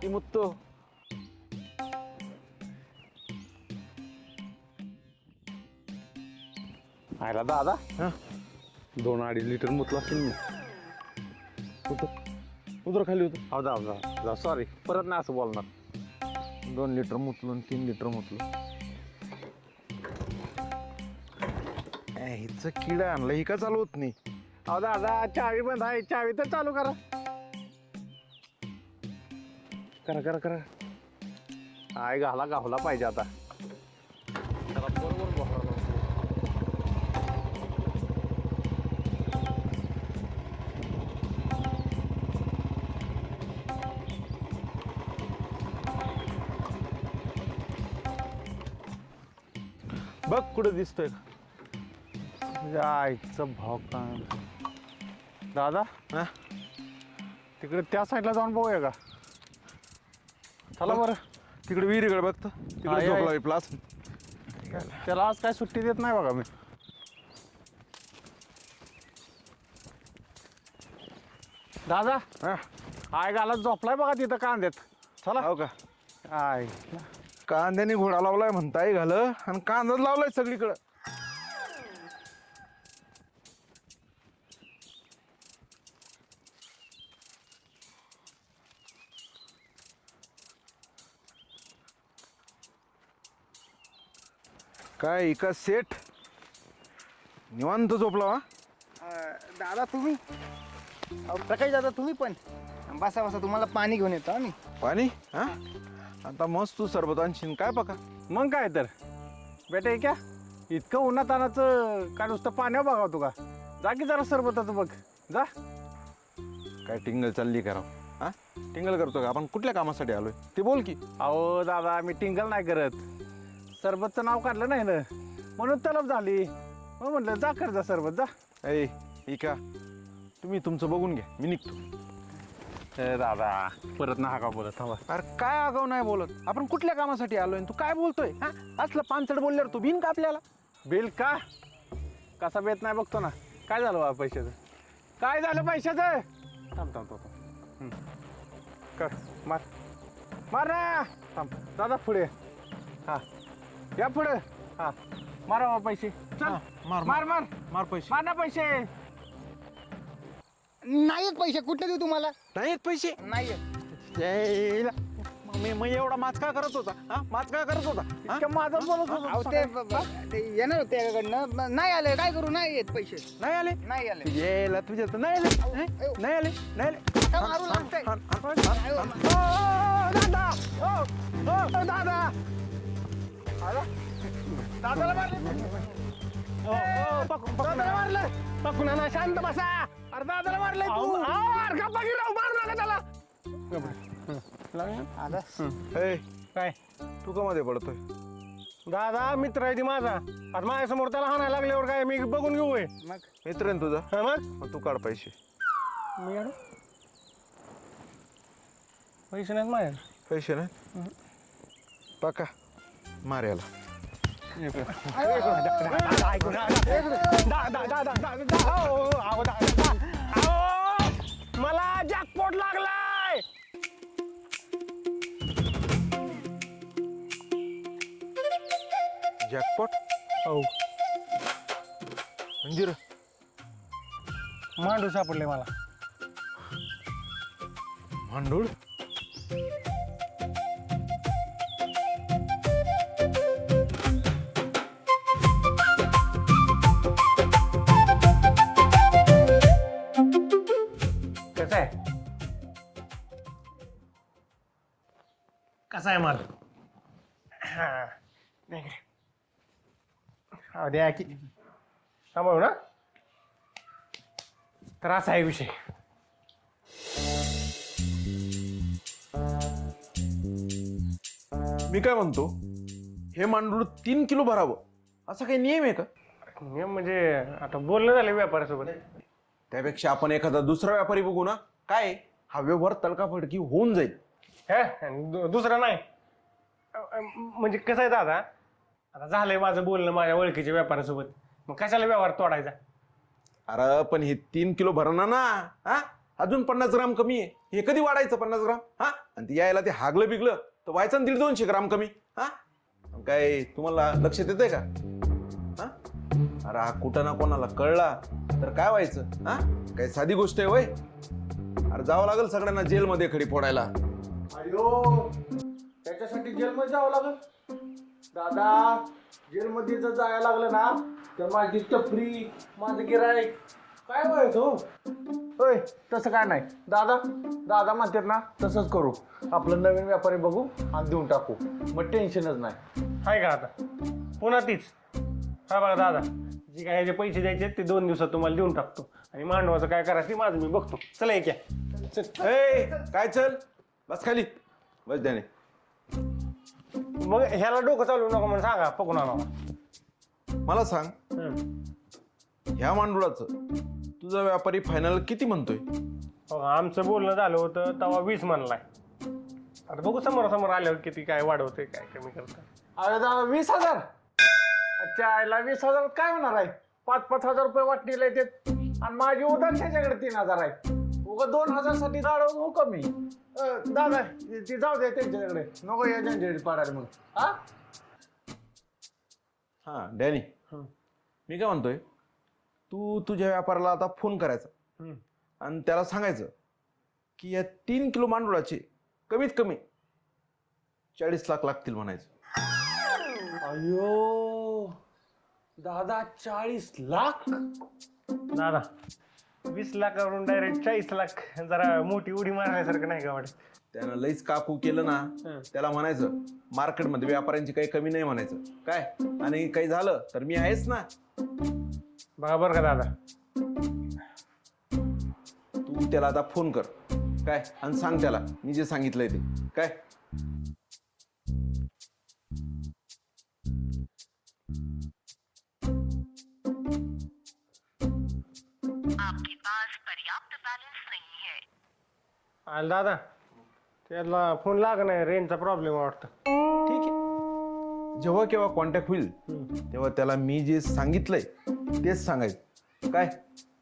ती मुत्तो. आयला दादा, 2-2.5 लिटर मुतला असेल मी. उतर खाली होतं. हो जा सॉरी, परत नाही असं बोलणार. 2 लिटर मुतलो 3 लिटर मुतलो. हिचं किडा आणलं, ही का चालू होत नाही. अहो दादा, चावी बंद आहे, चावी तर चालू करा. करा. आय घाला पाहिजे आता. त्याला बरोबर बघायला लागतो. बघ कुठं दिसतोय का तुझ्या आईचं भाव काय दादा हा? तिकडे त्या साईडला जाऊन बघूया का चला बरं तिकडे विहिरीकडे बघतो आहे, तिकडे आहे. झोपला प्लास त्याला आज काय सुट्टी देत नाही बघा मी दादा हा आय घालत झोपलाय बघा तिथं कांद्यात चला हो का आय कांद्याने घोडा लावलाय म्हणताय घालं आणि कांदाच लावलाय सगळीकडं काय एका सेट निवांत झोपला वा दादा तुम्ही प्रकाश दादा तुम्ही पण बसा बसा तुम्हाला पाणी घेऊन येतो आम्ही पाणी हा आता मस्त तू सरबत आणशील काय बघा मग काय तर बेटा क्या इतकं उन्हात आणायचं का नुसतं पाण्यावर बघावतो का जा की जरा सरबताचं बघ जा काय टिंगल चालली करा हा टिंगल करतो का आपण कुठल्या कामासाठी आलोय ते बोल की अहो दादा मी टिंगल नाही करत सरबतचं नाव काढलं नाही ना म्हणून तलब झाली मग म्हटलं जा कर जा सरबत जा ऐ इका तुम्ही तुमचं बघून घ्या मी निघतो ए दादा परत ना का बोलत हवा अरे काय आगाव नाही बोलत आपण कुठल्या कामासाठी आलोय तू काय बोलतोय हा असलं पानचड बोलल्यावर तू भिन का आपल्याला बिल का कसा बेत नाही बघतो ना काय झालं बा पैशाचं काय झालं पैशाचं थांब थांब थांब कर मार मार ना थांब दादा पुढे हा या पुढे हा मारा बा पैसे चल हा, मार, मार मार मार पैसे मार ना पैसे नाहीत पैसे कुठले देऊ तुम्हाला नाहीत पैसे नाही यायला. मग एवढा माच का करत होता हा माच का करत होता हा? इतकं माझं बोलत अहो होतो ते येणार होते त्याकडनं नाही आले काय करू नाही येत पैसे नाही आले नाही आले यायला तुझ्या तर नाही आले हे? नाही आले नाही आले आता मारू लागतंय. हाण, हाण, हाण, हाण. दादा दादा दादाला मारलं दादाला मारलं पकडून आणा, शांत बसा अरे दादाला मारलंय तू अरे गप्पा की राव मारू नका त्याला ए, काय तू का मध्ये पडतोय दादा मित्र आहे ती माझा आता माझ्यासमोर त्याला हाणायला लागल्यावर काय मी बघून घेऊ होय. मग मित्र आहे ना तुझा हा मग मग तू काढ पैसे मी काढू? पैसे नाहीत माझ्या पैसे नाही पका मार याला मला जॅकपॉट लागलाय जॅकपॉट हो अंजीर मांडू सापडले मला भांडूळ कसं आहे कसा आहे माल हा द्या की सांभाळू ना तर असा आहे विषय मी काय म्हणतो हे मांडूळ 3 किलो भरावं असा काही नियम आहे का नियम म्हणजे आता बोलणं झालं व्यापाऱ्यासोबत त्यापेक्षा आपण एखादा दुसरा व्यापारी बघू ना काय हा व्यवहार तडकाफडकी होऊन जाईल हे आणि दुसरं नाही म्हणजे कसं आहे दादा आता झालंय माझं बोलणं माझ्या ओळखीच्या व्यापाऱ्यासोबत मग कशाला व्यवहार तोडायचा अरे पण हे 3 किलो भरणा ना हा अजून 50 ग्राम कमी आहे हे कधी वाढायचं 50 ग्राम हा आणि ते यायला ते हागलं बिगलं तर व्हायचं 150-200 ग्राम कमी हा काय तुम्हाला लक्षात येतंय का हा अरे हा कुठं ना कोणाला कळला तर काय व्हायचं हा काय साधी गोष्ट आहे होय अरे जावं लागेल सगळ्यांना जेलमध्ये खडी फोडायला अयो त्याच्यासाठी जेलमध्ये जावं लागेल दादा जेलमध्ये जर जायला लागलं ना तर माझी टपरी माझं गिराईक काय व्हायचं होय तसं काय नाही दादा दादा म्हणतात ना तसंच करू आपलं नवीन व्यापारी बघू आणि देऊन टाकू मग टेन्शनच नाही आहे का आता पुन्हा तीच हा बघा दादा जे काय ह्याचे पैसे द्यायचे ते 2 दिवसात तुम्हाला देऊन टाकतो आणि मांडवाचं काय करायचं ते माझं मी बघतो चला एक या चल. ए काय चल बस खाली बस त्याने मग ह्याला डोकं चालू नको म्हणून सांगा पकडून आणा मला सांग, ह्या मांडुळाचं तुझा व्यापारी फायनल किती म्हणतोय? आमचं बोलणं झालं होतं तेव्हा 20 म्हणलाय. आता बघू समोरासमोर आल्यावर किती काय वाढवते काय कमी करतं. अरे दादा 20,000? अच्छा, आईला 20,000 काय होणार आहे? 5-5 हजार रुपये वाटणीला येते आणि माझी उधार त्याच्याकडे 3,000 आहे. उगा 2,000 साठी दाडव हो कमी. दादा ती जाऊ दे त्यांच्याकडे, नको या झंझट पाडायला मग. हा डॅनी, मी काय म्हणतोय, तू तुझ्या व्यापाराला आता फोन करायचा आणि त्याला सांगायचं की या 3 किलो मांडुळाचे कमीत कमी 40 लाख लागतील म्हणायचं. अयो दादा, 40 लाख? दादा 20 लाखावरून डायरेक्ट 40 लाख जरा मोठी उडी मारल्यासारखं नाही का वाटत? त्यानं लईच काकू केलं ना, त्याला म्हणायचं मार्केटमध्ये व्यापाऱ्यांची काही कमी नाही म्हणायचं काय, आणि काही झालं तर मी आहेच ना. बघा बरं का दादा, तू त्याला आता फोन कर काय आणि सांग त्याला मी जे सांगितलंय ते काय. आलं दादा, त्याला फोन लाग नाही, रेंजचा प्रॉब्लेम वाटतं. ठीक आहे, जेव्हा केव्हा कॉन्टॅक्ट होईल तेव्हा त्याला मी जे सांगितलंय तेच सांगायचं काय.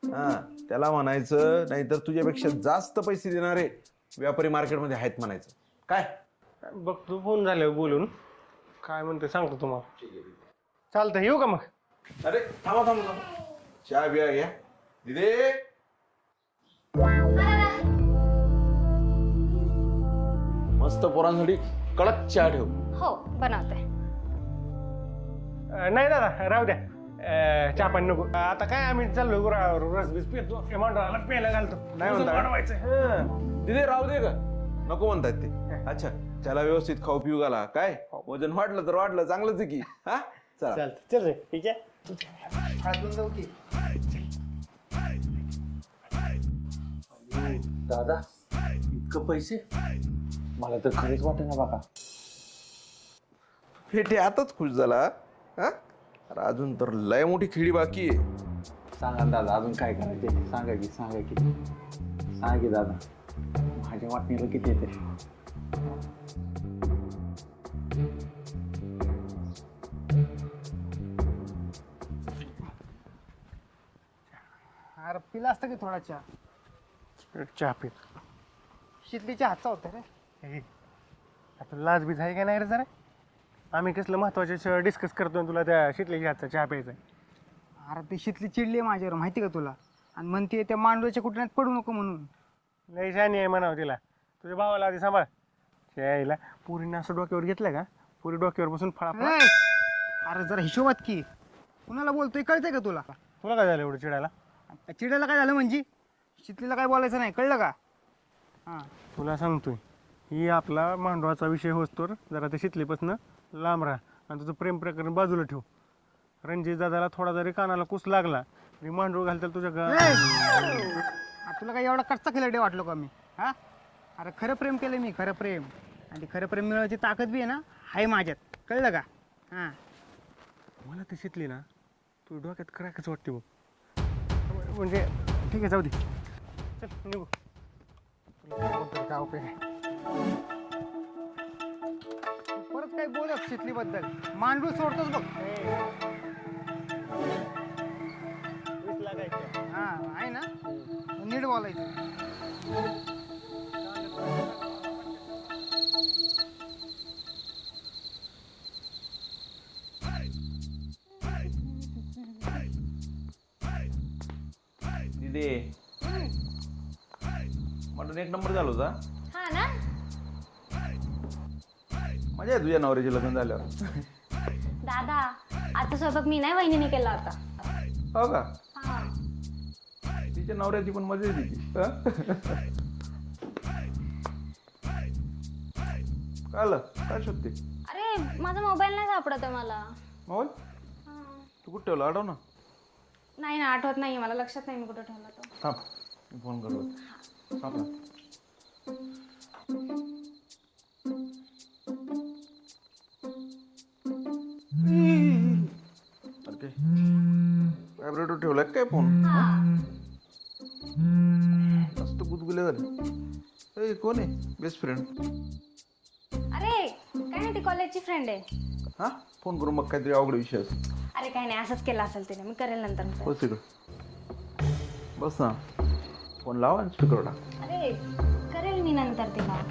हा, त्याला म्हणायचं नाहीतर तुझ्यापेक्षा जास्त पैसे देणारे व्यापारी मार्केटमध्ये आहेत म्हणायचं काय. बघ तू फोन झाल्यावर बोलून काय म्हणते सांगतो तुम्हाला. चालतं, येऊ का मग? अरे थांबा थांबा थांबा, चहा बिया घ्या दिदे. मस्त पोरांसाठी कडक चहा ठेव. हो बनवते. नाही दादा राहू द्या, चहा पाणी नको. आता काय आम्ही चाललो गुरावर रसबीस पितो, मांडवाला प्यायला घालतो. नाही म्हणता? वाढवायचं. दिदे राहू दे का, नको म्हणतात ते. अच्छा, त्याला व्यवस्थित खाऊ पिऊ घाला काय. वजन वाढलं तर वाढलं, चांगलंच आहे की. हा चला. चालतं, चल रे, ठीक आहे. दादा इतकं पैसे मला तर खरेच वाटे ना बाबा. फेटे आताच खुश झाला हा. अरे अजून तर लय मोठी खिडी बाकी आहे. सांगा दादा, अजून काय करायचे? सांगा की सांगा की दादा, माझ्या वाटणीला किती येते? अरे पिला असतं की थोडा चहा? चहा पी. शितलीच्या हातचा होता रे. हे, आता लाज बीज आहे का नाही रे जरा? आम्ही कसलं महत्वाचे डिस्कस करतोय, तुला त्या शितलीच्या हातचा चहा प्यायचा आहे. अरे ती शितली चिडली आहे माझ्यावर, माहिती का तुला? आणि म्हणते त्या मांडवाच्या कुठण्यात पडू नको म्हणून. लय शानी आहे म्हणावं तिला. तुझ्या भावाला आधी सांभाळ. यायला पुरीनं असं डोक्यावर घेतलं का, पुरी डोक्यावर बसून फळा. ए! अरे जरा हिशोबात की, कुणाला बोलतोय कळतंय का तुला? तुला काय झालं एवढं चिडायला? चिडायला काय झालं म्हणजे? शितलीला काय बोलायचं नाही, कळलं का? हां, तुला सांगतोय, ही आपला मांडवाचा विषय होतोर जरा त्या शितलीपासून लांब राहा आणि तुझं प्रेम प्रकरण बाजूला ठेव. रणजित दादाला थोडा जरी कानाला कुस लागला तरी मांडव घालतील तुझ्या तुला काय एवढा कच्चा खिलाडी वाटलो का मी? हा, अरे खरं प्रेम केलं मी, खरं प्रेम. आणि ती खरं प्रेम मिळवायची ताकद बी आहे ना, आहे माझ्यात, कळलं का? हां, मला ती शितली ना, तू डोक्यात क्रॅकच वाटते बघ. म्हणजे ठीक आहे, जाऊ दे, चल निघू. तुला काय बोलतोय, काय उपयोग आहे? परत काही बोलत शितलीबद्दल, मांडू सोडतोच बघ. हां, आहे ना, नीट बोलायचं. दिदे मटण एक नंबर झालं होता. हा ना. मजा आहे तुझ्या नवऱ्याचे लग्न झाल्यावर. दादा आता स्वयंपाक मी नाही, वहिनीने केला होता. हो का? हा. तिच्या नवऱ्याची पण मजा आहे तिची. काय शोधते? अरे माझा मोबाईल नाही सापडत आहे मला. मोबाईल हा. तू कुठं ठेवला? आठव ना. नाही ना, आठवत नाही मला, लक्षात नाही मी कुठं ठेवला तो. थांब मी फोन करतो. सापडा. अरे ठेवलाय काय फोन मस्त गुदगुले झाले. ए, कोण आहे बेस्ट फ्रेंड? अरे काय नाही, ती कॉलेजची फ्रेंड आहे. हा फोन करून मग काहीतरी अवघड विषय असेल. अरे काय नाही, असंच केलं असेल तिने, मी करेल नंतर. बस इकडं बस ना, फोन लावा आणि स्पीकर टाक. अरे करेल मी नंतर तिला.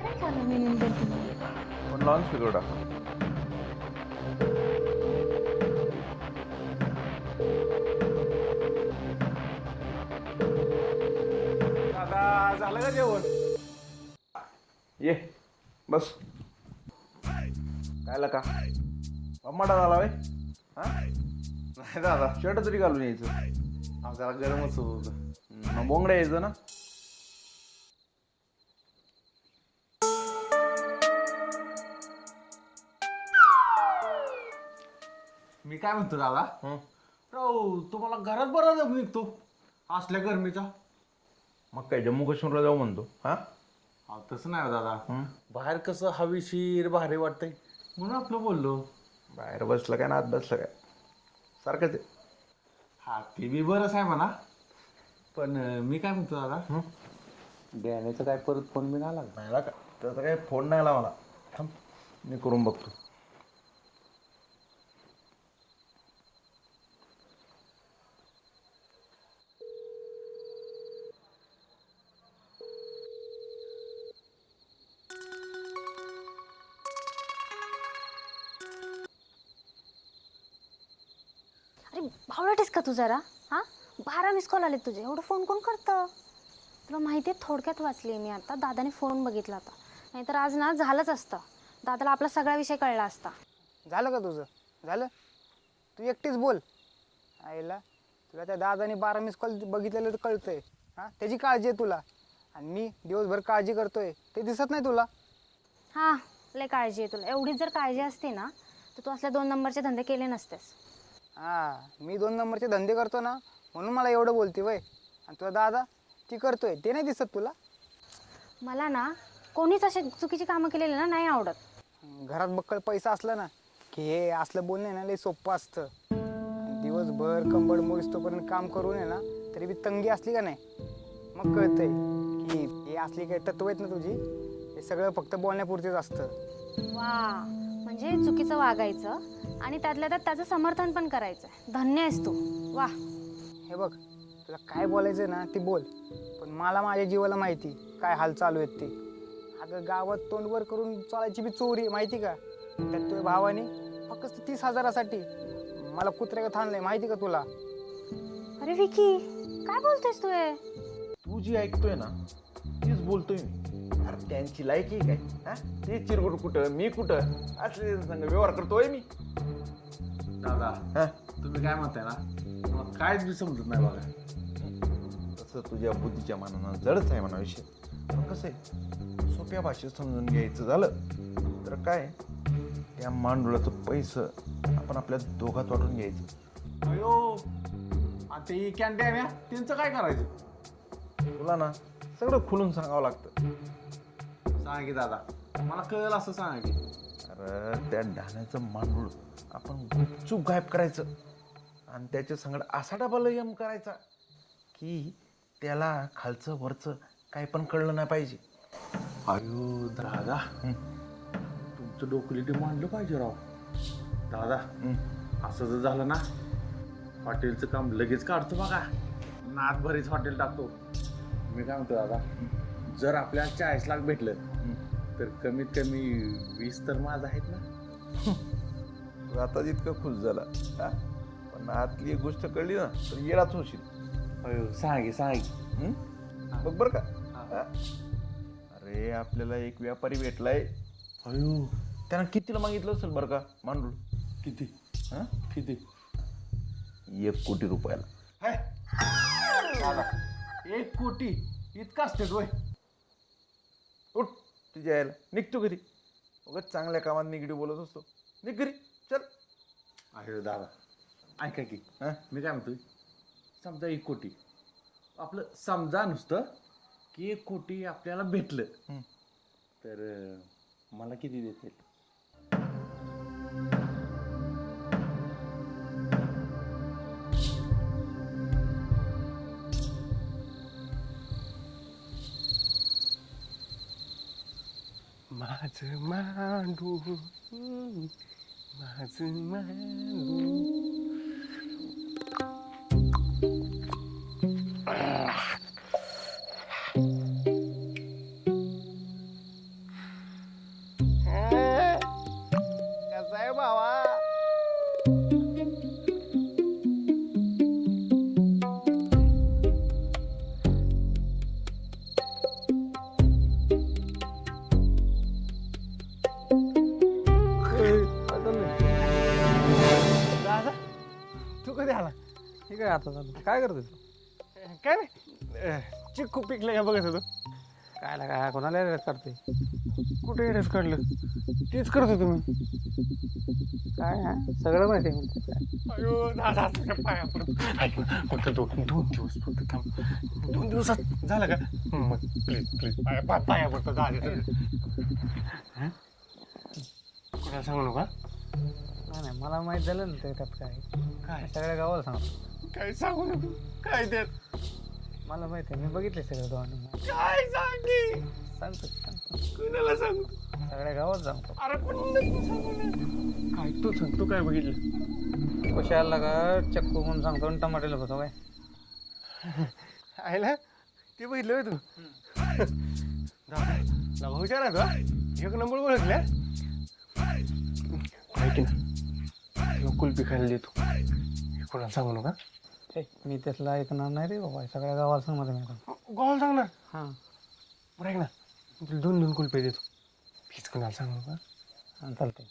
काय झालं मी नंतर तिला? फोन लावा आणि स्पीकर टाक. दादा झालं का जेवण? ये बस. काय का अम्माडा झाला वय? हा नाही दादा, शर्ट तरी घालून यायचं. जरा गरमच होत होतं. मग बोंगड्या यायचं ना. मी काय म्हणतो दादा, हं. राव तुम्हाला घरात बरा निघतो असल्या गरमीचा. मग काय जम्मू काश्मीरला जाऊ म्हणतो. हा अहो, तसं नाही हो दादा, हं. बाहेर कसं हवेशीर भारी वाटतंय म्हणून आपलं बोललो. बाहेर बसलं काय ना आत बसलं काय सारखंच आहे. हा ते बी बरंच आहे म्हणा, पण मी काय म्हणतो दादा, हं. डॅनेचा काय परत फोन बी आला का? नाही आला का? त्याचा काय फोन नाही आला मला. थांब मी करून बघतो. अरे भावडाटेस का तू जरा? हा 12 मिस कॉल आले तुझे, एवढं फोन कोण करतं? तुला माहिती आहे, थोडक्यात वाचली मी आता. दादाने फोन बघितला होता, नाहीतर आज ना झालंच असतं. दादाला आपला सगळा विषय कळला असता. झालं का तुझं? झालं? तू एकटीच बोल. आईला तुला त्या दादाने 12 मिस कॉल बघितलेलं तर कळतंय. हां त्याची काळजी आहे तुला, आणि मी दिवसभर काळजी करतोय ते दिसत नाही तुला. हां लय काळजी आहे तुला. एवढीच जर काळजी असते ना तर तू असल्या 2 नंबरचे धंदे केले नसतेस. हां मी 2 नंबरचे धंदे करतो ना म्हणून मला एवढं बोलते वय, आणि तुला दादा ती करतोय ते नाही दिसत तुला. मला ना कोणीच असे चुकीची कामं केलेली ना नाही आवडत. घरात बक्कळ पैसा असला ना की हे असलं बोलणं आहे ना लय सोपं असतं. दिवसभर कंबड मोडीस्तोपर्यंत काम करून आहे ना तरी बी तंगी असली का नाही मग कळतंय की हे असली काही तत्व आहेत ना तुझी, हे सगळं फक्त बोलण्यापुरतेच असतं. वा, म्हणजे चुकीचं वागायचं आणि त्यातल्या त्यात त्याचं समर्थन पण करायचं. धन्य आहेस तू. वा. हे बघ तुला काय बोलायचं ना ते बोल, पण मला माझ्या जीवाला माहिती काय हाल चालू आहेत ते. अगं गावात तोंडवर करून चालायची बी चोरी माहिती का? त्यात तुझ्या भावाने फक्त 30,000साठी मला कुत्र्याला थांबलंय माहिती का तुला? अरे विकी काय बोलतोयस तू हे? तू जी ऐकतोय ना तीच बोलतोय मी. अरे त्यांची लायकी काय? हा ते चिरगुट कुठं मी कुठं असले संग व्यवहार करतोय मी. दादा हा तुम्ही काय म्हणताय ना, मला काहीच बी समजत नाही बघा. तसं तुझ्या बुद्धीच्या मानानं जडच आहे म्हणा विषय. पण कसं आहे सोप्या भाषेत समजून घ्यायचं झालं तर काय, त्या मांडुळाचं पैसं आपण आपल्या दोघात वाटून घ्यायचं. अयो, आणि ते कॅन्टीन आहे त्यांचं काय करायचं? तुला ना सगळं खुलून सांगावं लागतं. सांगा की दादा, मला कळलं असं सांगा की. अरे त्या ढाण्याचं मांडूळ आपण गुपचूप गायब करायचं आणि त्याच्या संगड असा डबल यम करायचा की त्याला खालचं वरचं काही पण कळलं नाही पाहिजे. अयो दादा, तुमचं डोकं ते मांडलं पाहिजे राव. दादा असं जर झालं ना, हॉटेलचं काम लगेच काढतो बघा. नात भरीच हॉटेल टाकतो. मी काय म्हणतो दादा, जर आपल्याला 40 लाख भेटलं तर कमीत कमी 20 तर माझं आहेत ना. तू आता इतकं खुश झाला हा? पण आतली एक गोष्ट कळली ना तर येडाच होशील. अयो सांग बघ बरं का हा? अरे आपल्याला एक व्यापारी भेटलाय. अयो त्यानं कितीला मागितलं असेल बरं का मांडूळ? किती हा किती? 1 कोटी रुपयाला. है दादा, 1 कोटी इतका असते वय? उठ तुझ्या यायला निघतो घरी. उगाच चांगल्या कामात निगडीव बोलत असतो. निघ घरी चल. अरे दादा ऐका की, हा मी काय म्हणतोय, समजा 1 कोटी आपलं, समजा नुसतं की 1 कोटी आपल्याला भेटलं तर मला किती देतील? माझं मांडू माझं मांडू कसा आहे भावा? दादा तू कधी आला ठीक आहे आता चालू काय करतो तू काय नाही चिक्कू पिकलं का बघत होतो काय काय कोणाला करते कुठे एडच काढलं तेच करतो तुम्ही काय हा? सगळं माहिती आहे म्हणते काय. अयो दादा तुझ्या पाया पडतो ऐक ना, फक्त दोन दिवस फक्त थांब 2 दिवसात झालं का मग प्लीज प्लीज पाया पडतो दादा तुझ्या कुणाला सांगू नका नाही नाही मला माहित झालं ना त्यात काय काय सगळ्या गावाला सांगतो काय सांगू नको काय ते मला माहित आहे मी बघितले सगळं दोघांनी काय सांगी सांगतो कुणाला सांगू सगळ्या गावात सांगतो अरे पण नको सांगू ना. काय तू सांग तू काय बघितलं कशाला का चक्कू म्हणून सांगतो आणि टमाटेला होतो काय आहे ना ते बघितलं होय तू दादा हुशार आहे तो एक नंबर ओळखल्या ऐक ना तुला कुल्फी खायला देतो हे कोणाला सांगू नका मी त्यातला ऐकणार नाही रे बाबा सगळ्या गावाला सांग माझं मी गोल सांग ना हां बरं ऐक ना तुला 2 कुल्फी देतो फीच कोणाला सांगू नका हां चालतंय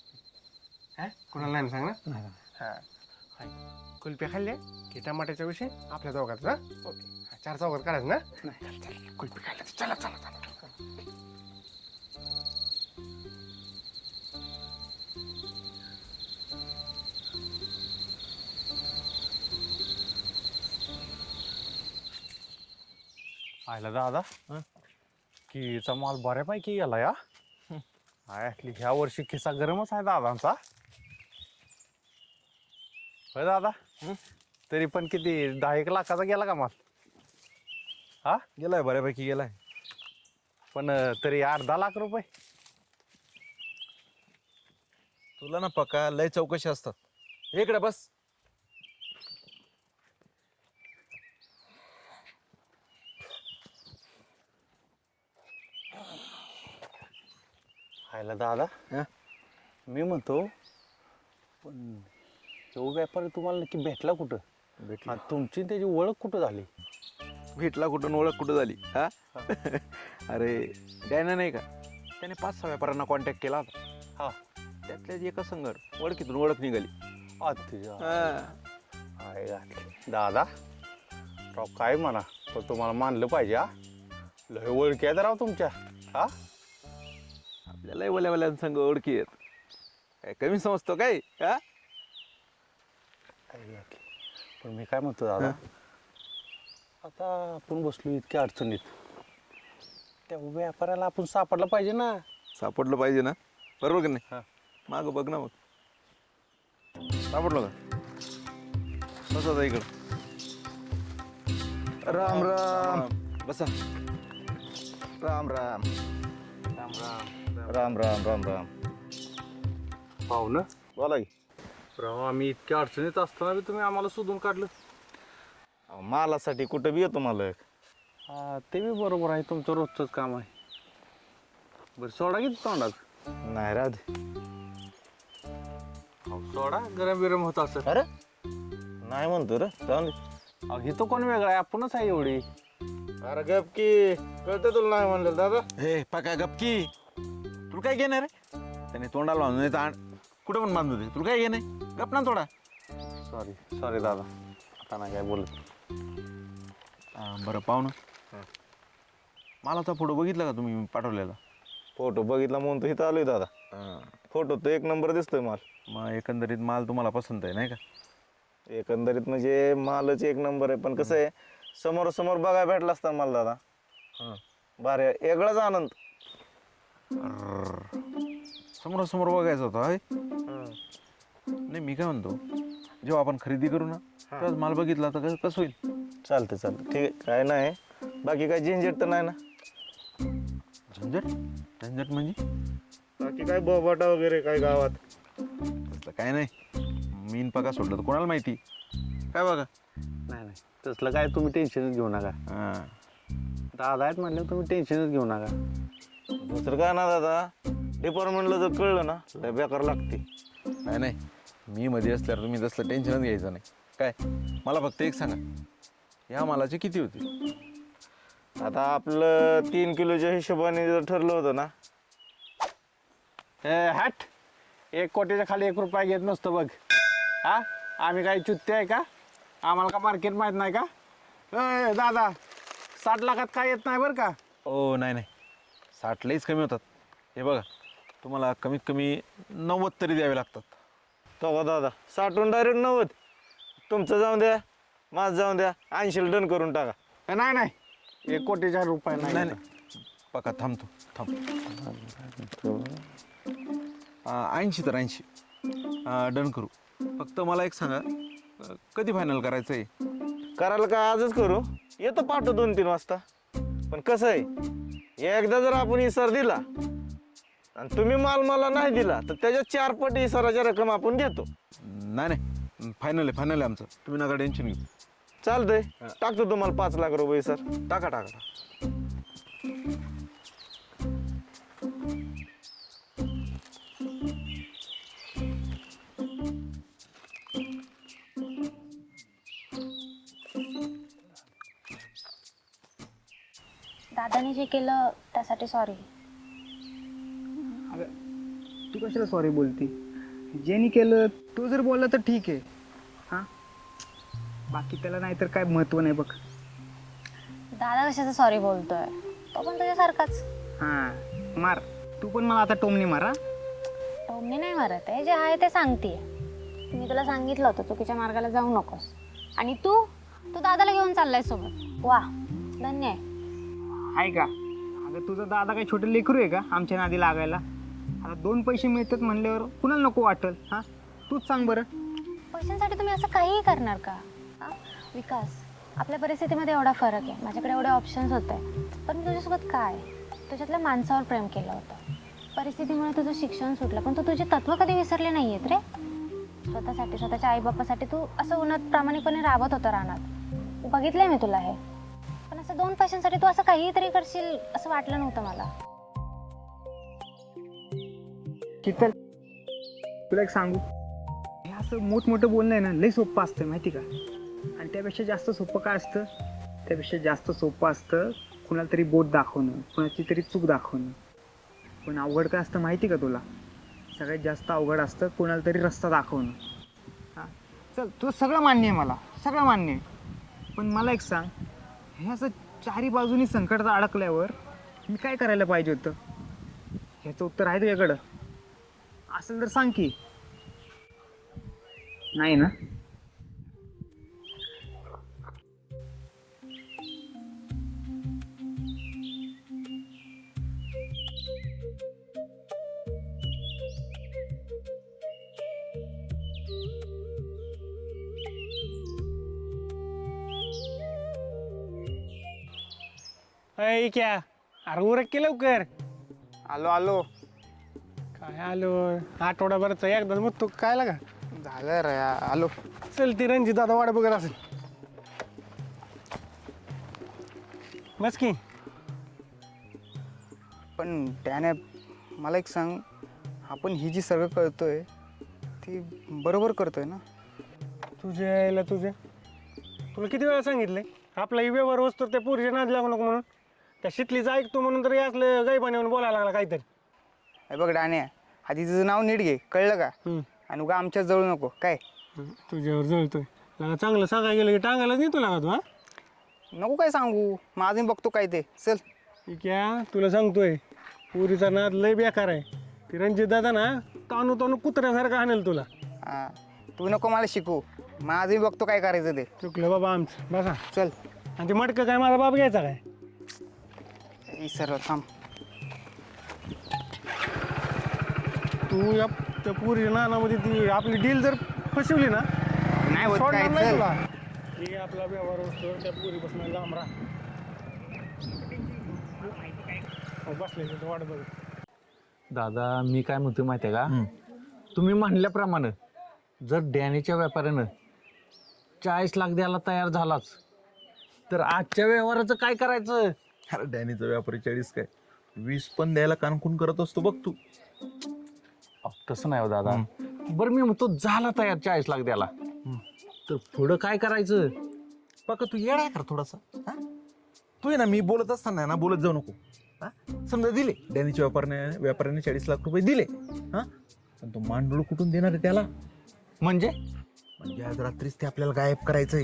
हा कोणाला नाही सांग ना नाही हां कुल्फी खाल्ल्या की टमाट्याच्या विषयी आपल्या दोघात हा ओके 4 चौघात काढायचं ना नाही चल कुल्फी खायला चला चला चला पाहिला दादा कीचा माल बऱ्यापैकी गेला या ह्या वर्षी खिसा गरमच आहे दादांचा होय दादा तरी पण किती 10-1 लाखाचा गेला का माल हा गेलाय बऱ्यापैकी गेलाय पण तरी 8-10 लाख रुपये तुला ना पक्का लय चौकशी असतात इकडे बस खायला दादा मी म्हणतो पण तो व्यापारी तुम्हाला नक्की भेटला कुठं भेटला तुमची आणि त्याची ओळख कुठं झाली भेटला कुठून ओळख कुठं झाली हा अरे काय नाही का त्याने 5-6 व्यापाऱ्यांना कॉन्टॅक्ट केला होता हा त्यातल्याच एका संघर ओळखीतून ओळख निघाली अच्छा हा. आहे घातली दादा राव काय म्हणा पण तुम्हाला मानलं पाहिजे हा लय ओळखी आहेत राव तुमच्या हा आपल्याला वल्या संघ ओळखी आहेत काय कमी समजतो काय हा आहे घातली. पण मी काय म्हणतो दादा आता आपण बसलो इतक्या अडचणीत त्या व्यापाऱ्याला आपण सापडलं पाहिजे ना सापडलं पाहिजे ना बरोबर की नाही हा. माग बघ ना मग सापडलो का बस आता इकडं राम राम बसा राम राम राम राम राम राम पाहू ना बोला की राव आम्ही इतक्या अडचणीत असताना बी तुम्ही आम्हाला शोधून काढलं अहो, मालासाठी कुठं बी येतो मालक हा ते बी बरोबर आहे तुमचं रोजचंच काम आहे बरं सोडा किती तोंडात नाही राहत सोडा गरम बिरम होत असं अरे नाही म्हणतो रे जाऊन दे हे तो कोण वेगळा आहे आपणच आहे एवढी अरे गपकी कळतं तुला नाही म्हणलं दादा हे पका गपकी तुला काय घेणार रे त्याने तोंडाला बांधून येतं आण कुठं पण बांधू दे तुला काय घेणे गप ना थोडा सॉरी दादा आता नाही काय बोलत बरं पाहू ना मालाचा फोटो बघितला का तुम्ही पाठवलेला फोटो बघितला म्हणून तर इथं आलोय दादा. फोटो तर 1 नंबर दिसतोय माल. मग एकंदरीत माल तुम्हाला पसंत आहे नाही का एकंदरीत म्हणजे मालच 1 नंबर आहे, पण कसं आहे समोर समोर बघायला भेटला असता मला दादा. भारी आहे. वेगळाच आनंद. समोरासमोर बघायचा होता होय? नाही मी काय म्हणतो जेव्हा आपण खरेदी करू ना तेव्हाच माल बघितला तर कसं होईल? चालतं ठीक आहे, काय नाही बाकी काय झंझट तर नाही ना. झंझट झंझट म्हणजे बाकी काय बोबाटा वगैरे काय गावात? तसलं काय नाही. मीन पका सोडलं तर कोणाला माहिती. काय बघा. नाही नाही तसलं काय तुम्ही टेन्शनच घेऊ नका. हां. दादा आहेत म्हणल्यावर तुम्ही टेन्शनच घेऊ नका. दुसरं काय ना दादा, डिपार्टमेंटला जर कळलं ना लय बेकार लागते. नाही नाही, मी मध्ये असल्यावर तुम्ही तसलं टेन्शनच घ्यायचं नाही. काय मला फक्त एक सांगा, या मालाचे किती होते? आता आपलं 3 किलोच्या हिशोबाने जर ठरलं होतं ना, हट 1 कोटीच्या खाली 1 रुपया घेत नसतो बघ. हा आम्ही काय चुत्ते आहे का? आम्हाला का मार्केट माहीत नाही का? दादा 60 लाखात काय येत नाही बरं का? ओ नाही नाही, 60 लईच कमी होतात. हे बघा, तुम्हाला कमीत कमी 90 तरी द्यावे लागतात. तो का दादा 60 डायरेक्ट 90? तुमचं जाऊन द्या, माझं जाऊन द्या, 80 डन करून टाका. नाही नाही 1 कोटीच्या रुपये नाही नाही. नाही पका थांबतो थांब. 80 तर 80 डन करू. फक्त मला एक सांगा, कधी फायनल करायचं आहे? करायला काय आजच करू, येतं पाठव 2-3 वाजता. पण कसं आहे, एकदा जर आपण इसार दिला आणि तुम्ही माल मला नाही दिला तर त्याच्या 4 पट इसाराच्या रक्कम आपण घेतो. नाही नाही, फायनल आहे आमचं. तुम्ही नका टेन्शन घेऊ. चालतंय, टाकतो तुम्हाला 5 लाख रुपये सर. टाका टाका. दादाने जे केलं त्यासाठी सॉरी. अगं तू कशाला सॉरी बोलती? जेनी केलं तू जर बोलला तर ठीक आहे. हां बाकी त्याला नाहीतर काय महत्त्व नाही बघ. दादा कशाचं सॉरी बोलतोय? तो पण तुझ्यासारखाच. हां मार तू पण मला आता टोमणी मार. हां टोमणी नाही मारत आहे, जे आहे ते सांगतेय. मी तुला सांगितलं होतं चुकीच्या मार्गाला जाऊ नकोस. आणि तू दादाला घेऊन चाललाय सोबत. वा धन्य आहे. आहे का? अगं तुझा दादा काही छोटं लेकरू आहे का आमच्या नादी लागायला? आता 2 पैसे मिळतात म्हणल्यावर कुणाला नको वाटेल? हां तूच सांग बरं. पैशांसाठी तुम्ही असं काहीही करणार का? हां विकास, आपल्या परिस्थितीमध्ये एवढा फरक आहे. माझ्याकडे एवढे ऑप्शन्स होते, पण मी तुझ्यासोबत काय तुझ्यातल्या माणसावर प्रेम केलं होतं. परिस्थितीमुळे तुझं शिक्षण सुटलं, पण तू तुझे तत्त्व कधी विसरले नाही आहेत रे. स्वतःसाठी, स्वतःच्या आईबापासाठी तू असं उन्हात प्रामाणिकपणे राबत होतं रानात. बघितलंय मी तुला हे. पण असं 2 पैशांसाठी तू असं काहीतरी करशील असं वाटलं नव्हतं मला. शीतल तुला एक सांगू, हे असं मोठमोठं बोलणं आहे ना लई सोपं असतं माहिती का? आणि त्यापेक्षा जास्त सोपं काय असतं? त्यापेक्षा जास्त सोपं असतं कुणाला तरी बोट दाखवणं, कुणाची तरी चूक दाखवणं. पण अवघड काय असतं माहिती का तुला? सगळ्यात जास्त अवघड असतं कुणाला तरी रस्ता दाखवणं. हां चल तुझं सगळं मान्य आहे, मला सगळं मान्य आहे. पण मला एक सांग, हे असं 4ही बाजूनी संकटात अडकल्यावर मी काय करायला पाहिजे होतं? ह्याचं उत्तर आहे तुझ्याकडं? असेल तर सांग की. नाही ना? अय क्या, अरे उरक की लवकर. आलो आलो. काय आलो, आठवडाभरचा एकदा मग तू काय लागा. झालं रे आलो. चल ती रणजित दादा वाट बघत असेल. बस की. पण त्याने मला एक सांग, आपण ही जी सगळं करतोय ती बरोबर करतोय ना? तुझ्या तुला किती वेळा सांगितलंय आपला ही व्यवहार वस्तू त्या पुरीच्या नाद लागू नको म्हणून. त्या शितलीचं ऐकतो म्हणून तरी असलं गायबाने येऊन बोलायला लागला काहीतरी. हे बघ डाण्या, आधी तुझं नाव नीट घे, कळलं का? आणि उगा आमच्यात जळू नको काय. तुझ्यावर जळतोय लागा. चांगलं सांगायला गेलं की टांगायलाच नाही तुला का तू. हा नको काय सांगू, माझं मी बघतो काय ते. चल क्या तुला सांगतोय, पुरीचा नाद लय बेकार आहे. ती रणजित दादा ना तानू तानू कुत्र्यासारखं आणेल तुला. हां तू नको मला शिकू, माझं मी बघतो काय करायचं ते. चुकलं बाबा आमचं. बसा. चल आणि ते मटकं काय माझा बाप घ्यायचा काय? सर्व थांब. तू या त्या पुरी नानामध्ये ती आपली डील जर फसवली ना, नाही होत सोडणार काय. नाही चल तुला. ठीक आहे, आपला व्यवहार वस्तू त्या पुरी बसून लांब राहा. बसले तिथं वाट बघ. दादा मी काय म्हणतो माहिती आहे का, तुम्ही म्हणल्याप्रमाणे जर डॅनीच्या व्यापाऱ्यानं 40 लाख द्यायला तयार झालाच तर आजच्या व्यवहाराचं काय करायचं? अरे डॅनीचा व्यापारी 40 काय 20 पण द्यायला कानकून करत असतो बघ तू. अहो, तसं नाही हो दादा. बरं मी म्हणतो झाला तयार 40 लाख द्यायला, तर पुढं काय करायचं? बघ तू येडा कर थोडासा. हा? तू आहे ना, मी बोलत असताना ना बोलत जाऊ नको. हा? समजा दिले डॅनीच्या व्यापाऱ्याने 40 लाख रुपये दिले, हा, पण तो मांडूळ कुठून देणार आहे त्याला? म्हणजे म्हणजे आज रात्रीच ते आपल्याला गायब करायचंय.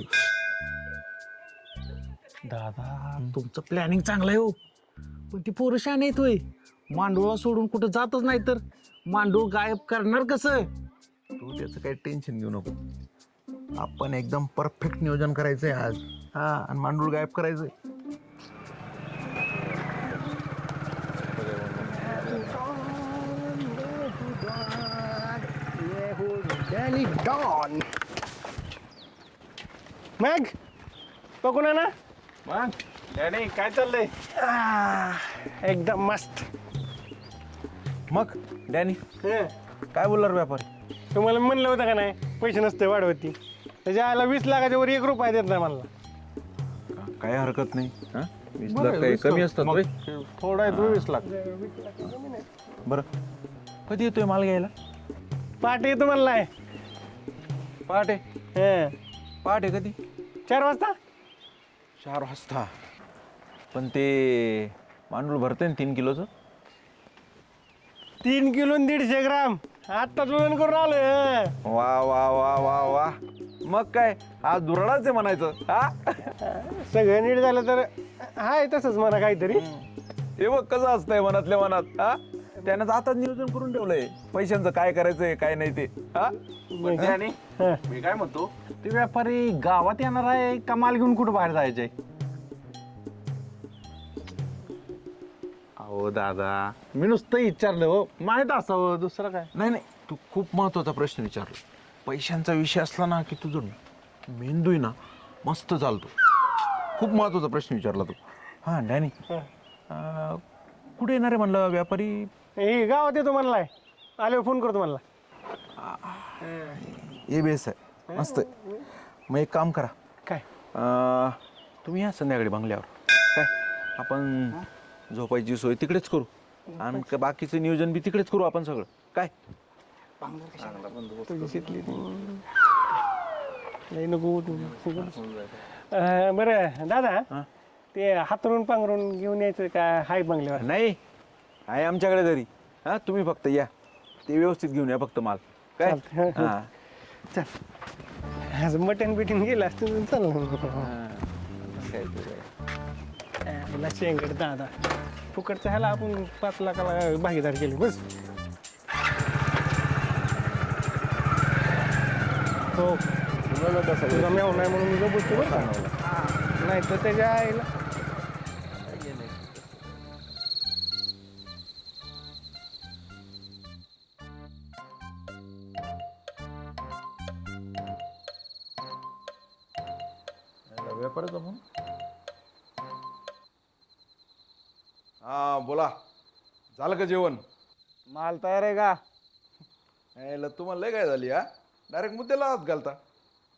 दादा तुमचं प्लॅनिंग चांगलं आहे हो, पण ती पोरं शहाणी आहेत होय. मांडूळा सोडून कुठं जातच नाही तर मांडूळ गायब करणार कसं? तू त्याचं काही टेन्शन घेऊ नको. आपण एकदम परफेक्ट नियोजन करायचंय आज. हा, आणि मांडूळ गायब करायचंय. मग बघू ना. मग डॅनी काय चाललंय? एकदम मस्त. मग डॅनी हं. काय बोलणार व्यापारी? तुम्हाला म्हणलं होतं का नाही पैसे नसते वाढवती, त्याच्या आयला 20 लाखाच्या वर 1 रुपया देत नाही मला. काय हरकत नाही. हा? 20 बरं, लाख काही 20 कमी लाख. असतात मग होय? थोडा आहे 22 लाख. बरं कधी येतोय माल घ्यायला? पहाटे येतो म्हणलाय. पहाटे. हं. पहाटे कधी? 4 वाजता. 4 वाजता. पण ते मांडूळ भरते ना 3 किलोचं. 3 किलो आणि 150 ग्राम आत्ताच वजन करून आलं. वा वा वा वा वा. मग काय आज दुराडाच आहे म्हणायचं. हा, सगळं नीट झालं तर हाय तसंच म्हणा काहीतरी. हे बघ कसं असतंय मनातल्या मनात. हा, त्यानं आताच नियोजन करून ठेवलंय पैशांचं काय करायचंय काय नाही ते. हा, मग डॅनी हं. मी काय म्हणतो, ते व्यापारी गावात येणार आहे का माल घेऊन कुठं बाहेर जायचंय? अहो दादा मी नुसतं विचारलं हो, माहित असावं दुसरं काय. नाही नाही, तू खूप महत्वाचा प्रश्न विचारला. पैशांचा विषय असला ना की तुझं मेंदू आहे ना मस्त चालतो. खूप महत्वाचा प्रश्न विचारला तू. हा डॅनी कुठे येणार आहे म्हणलं व्यापारी? हे गावात येतो म्हणलाय, आल्यावर फोन करतो म्हणला. ये बेस आहे मस्त आहे. मग एक काम करा, काय तुम्ही या संध्याकाळी बंगल्यावर. काय आपण झोपायची सोय तिकडेच करू आणि बाकीचं नियोजन बी तिकडेच करू आपण सगळं. काय लय नको बरं दादा, ते हातरून पांघरून घेऊन यायचं का हाय बंगल्यावर? नाही आहे आमच्याकडे घरी. हा, तुम्ही फक्त या, ते व्यवस्थित घेऊन या फक्त माल. काय चालतंय. हा चल आज मटण बिटन गेलं असतं चाललं. काय ते काय. शेंगड दादा फुकटचा ह्याला आपण 5 लाखाला भागीदार केले बस. हो तुझा मेव नाही म्हणून मी बोलतो बरं का. नाही तर त्याच्या आईला व्यापाराचा फोन. हा बोला, झालं का जेवण? माल तयार आहे का? यायला तुम्हाला लय काय झाली? हा, डायरेक्ट मुद्द्याला हात घालता.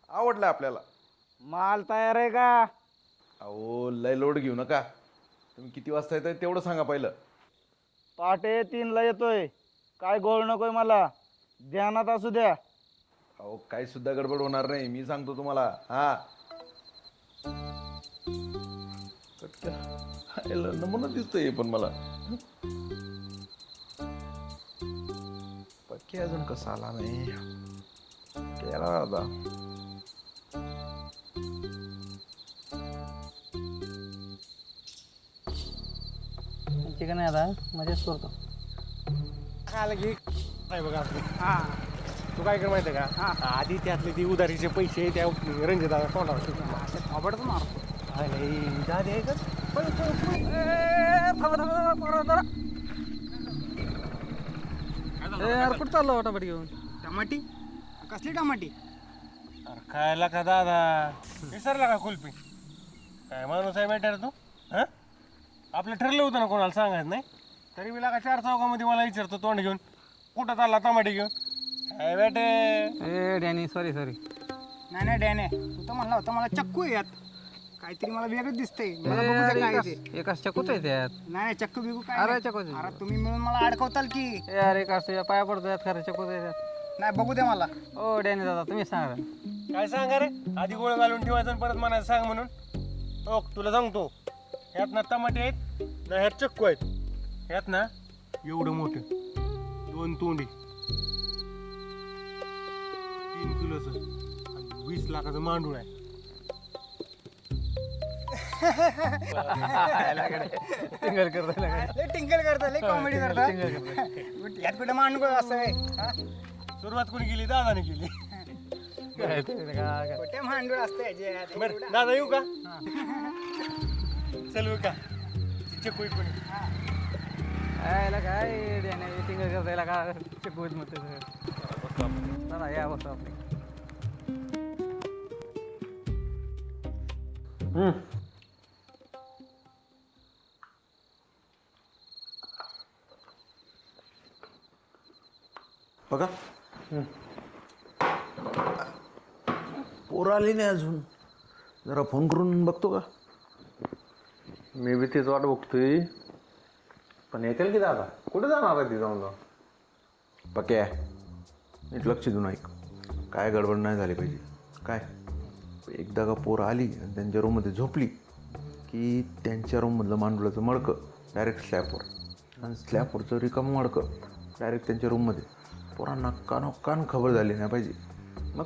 आवडलं आपल्याला. माल तयार आहे का? अहो लय लोड घेऊ नका. तुम्ही किती वाजता येताय तेवढं सांगा पहिलं. पहाटे 3ला येतोय. काय गोळ नकोय मला, ध्यानात असू द्या. अहो काही सुद्धा गडबड होणार नाही, मी सांगतो तुम्हाला. हा नमुना दिसतोय पण मला. पक्की अजून कसा आला नाही केला आता. चिकन आहे आता मध्येच करतो. आलं की नाही बघा आपलं. तू काय कर माहिती आहे का, आधी त्यातले ती उधारीचे पैसे त्या रणजिताला तोंडावर आवडतो मारतो. दादी आहे का? कुठं चाललो वाटापट घेऊन? टमाटी कसली टमाटी? अरे खायला का दादा विसरला का कुल्फी? काय माणूस आहे बेटा रे तू? हा आपलं ठरलं होतं ना कोणाला सांगायचं नाही, तरी मी लागा 4 चौकामध्ये मला विचारतो तोंड घेऊन, कुठं चालला टमाटे घेऊन. काय बेटे ए डॅनी सॉरी नाही नाही डॅने, तू तर म्हणला होता मला चक्कू आहे यात, काहीतरी मला वेगळंच दिसतंय. मला बघू दे काय ते. एकाच चकूच आहे त्यात. नाही चक्कू बिकू काय अरे नाही. चकूच आहे. अरे तुम्ही मिळून मला अडकवताल की. ए अरे एकाच तुझ्या पाया पडतो यात, खरं चकूच आहे त्यात. नाही बघू दे मला. ओ डॅनी दादा तुम्ही सांगा. काय सांगा रे, आधी गोळ घालून ठेवायचं आणि परत म्हणायचं सांग म्हणून. हो तुला सांगतो, ह्यात ना टमाटे आहेत ना ह्यात चक्कू आहेत. ह्यात ना एवढं मोठं 2 तोंडी 3 किलोचं आणि 20 लाखाचं मांडूळ आहे. टिंगल करतो लय टिंकल करता, लय कॉमेडी करता. यात कुठे मांडू असं आहे हा? सुरुवात कोणी केली? दादाने केली. कुठे मांडूळ असतं याच्यात? बरं दादा येऊ का? चल येऊ का? चक्कू कोणी काय डॅनी टिंगल करता याला का चकूच मग दादा या बसतो आपली. बघा पोरं आली नाही अजून, जरा फोन करून बघतो का? मी बी तीच वाट बघतोय, पण येतील की दादा? कुठे जाणार आहे ती जाऊन? पक्या नीट लक्ष देऊन ऐक, काय गडबड नाही झाली पाहिजे. काय एकदा का पोरं आली आणि त्यांच्या रूममध्ये झोपली की त्यांच्या रूममधलं मांडुळाचं मडकं डायरेक्ट स्लॅबवर, आणि स्लॅबवरचं रिकामं मडकं डायरेक्ट त्यांच्या रूममध्ये. पोरांना कानोकान खबर झाली नाही पाहिजे. मग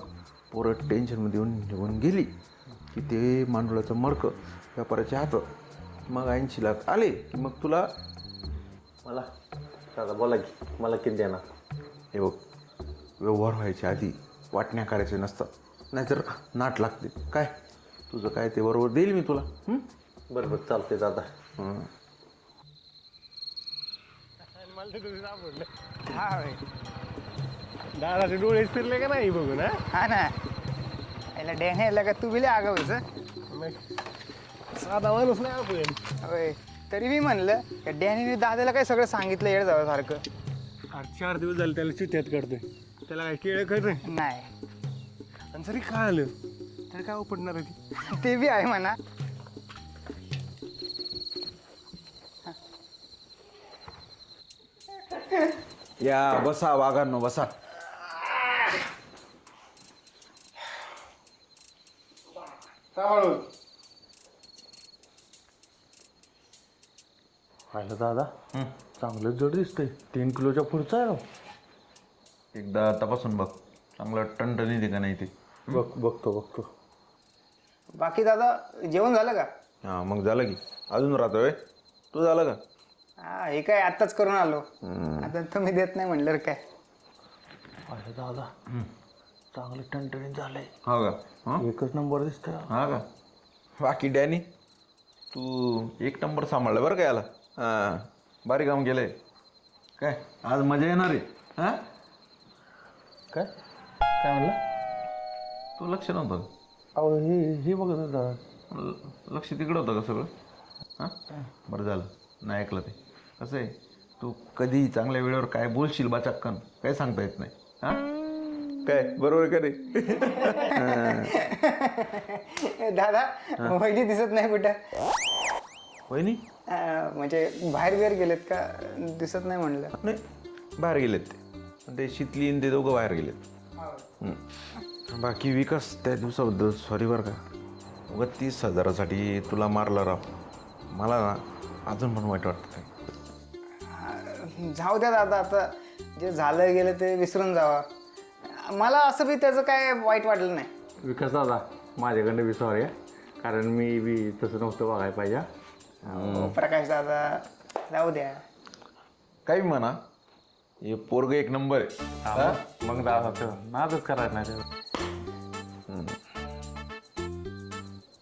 पोरं टेन्शनमध्ये येऊन निघून गेली की ते मांडुळाचं मडकं व्यापाराच्या हातात. मग 80 लाख आले की मग तुला मला दादा बोला की, मला किती देणार? हे बघ, व्यवहार व्हायच्या आधी वाटण्या करायचे नसतात, नाहीतर नाट लागते. काय तुझं काय ते बरोबर देईल मी तुला. बरं बरं चालते दादा. मला तर तुझं सापडलं. हा होय. दादाचे डोळेच फिरले का नाही बघून? हा हा ना, याला डॅने यायला का तू बिले आगावायचं. मग साधा माणूस नाही आपण. होय, तरी मी म्हणलं का डॅनीने दादाला काय सगळं सांगितलं येड जाव्यासारखं. 4 दिवस झाले त्याला चित्त्यात काढतोय. त्याला काय केळं खरं नाही आणि जरी खाळलं तर काय उपडणार आहे ती? ते बी आहे म्हणा. या बसा वाघांनो, बसा. सांभाळून. पाहिलं दादा, चांगलं जड दिसतंय. 3 किलोच्या पुढचं आहे राव. एकदा तपासून बघ, चांगलं टणटणी दे का नाही ते. बघतो. बाकी दादा जेवण झालं का? हां मग झालं की, अजून राहतोय. तू झालं का? हा हे काय आत्ताच करून आलो. आता तुम्ही देत नाही म्हणलं काय. पाहिलं दादा, चांगलं टणटणीत झालंय. हो का? हां एकच नंबर दिसतंय. हा का? बाकी डॅनी तू 1 नंबर सांभाळलं बरं का याला. हां भारी काम केलंय. काय आज मजा येणार आहे? हां काय म्हणलं? तू लक्ष नव्हतं का? अहो हे बघत होता दादा. लक्ष तिकडं होतं का सगळं? हां बरं झालं नाही ऐकलं ते. कसं आहे, तू कधी चांगल्या वेळेवर काय बोलशील बाचक्कन काय सांगता येत नाही. हां काय बरोबर का रे? दादा वहिनी दिसत नाही कुठं. वहिनी म्हणजे बाहेर बिहेर गेलेत का? दिसत नाही म्हणलं. नाही बाहेर गेलेत ते शितली आणि ते दोघं बाहेर गेलेत. बाकी विकास त्या दिवसाबद्दल सॉरी बरं का. उगा 30,000साठी तुला मारला राव. मला ना अजून पण वाईट वाटतं. जाऊ द्या दादा, आता जे झालं गेलं ते विसरून जावा. मला असं बी त्याचं काय वाईट वाटलं नाही. विकास दादा माझ्याकडनं बी सॉरी आहे, कारण मी बी तसं नव्हतं बघायला पाहिजे. प्रकाश दादा जाऊ द्या. काही म्हणा, हे पोरग 1 नंबर आहे. मग दादा नादच करायचं नाही त्याला.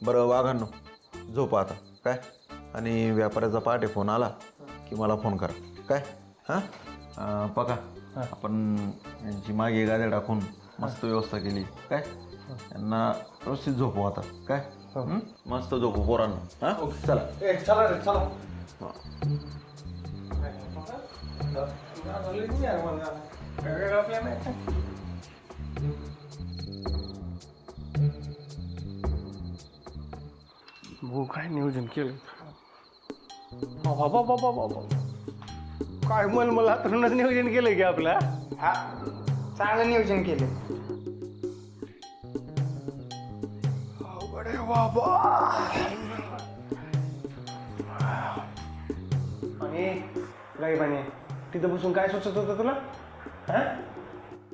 बरं वाघांनो झोपा आता काय. आणि व्यापाऱ्याचा पहाटे फोन आला की मला फोन करा काय. हां बघा आपण यांची मागे गाद्या टाकून मस्त व्यवस्था केली काय. यांना व्यवस्थित झोपू आता काय. मस्त झोपू पोरांना. हां चला. चला रे चला. भाऊ काय नियोजन केलं बाबा बाबा बाबा काय मला तरुणच नियोजन केलंय की आपला हा चांगलं नियोजन केलं. अरे बाबा आणि गाईबाने तिथं बसून काय सुचत होतं तुला हा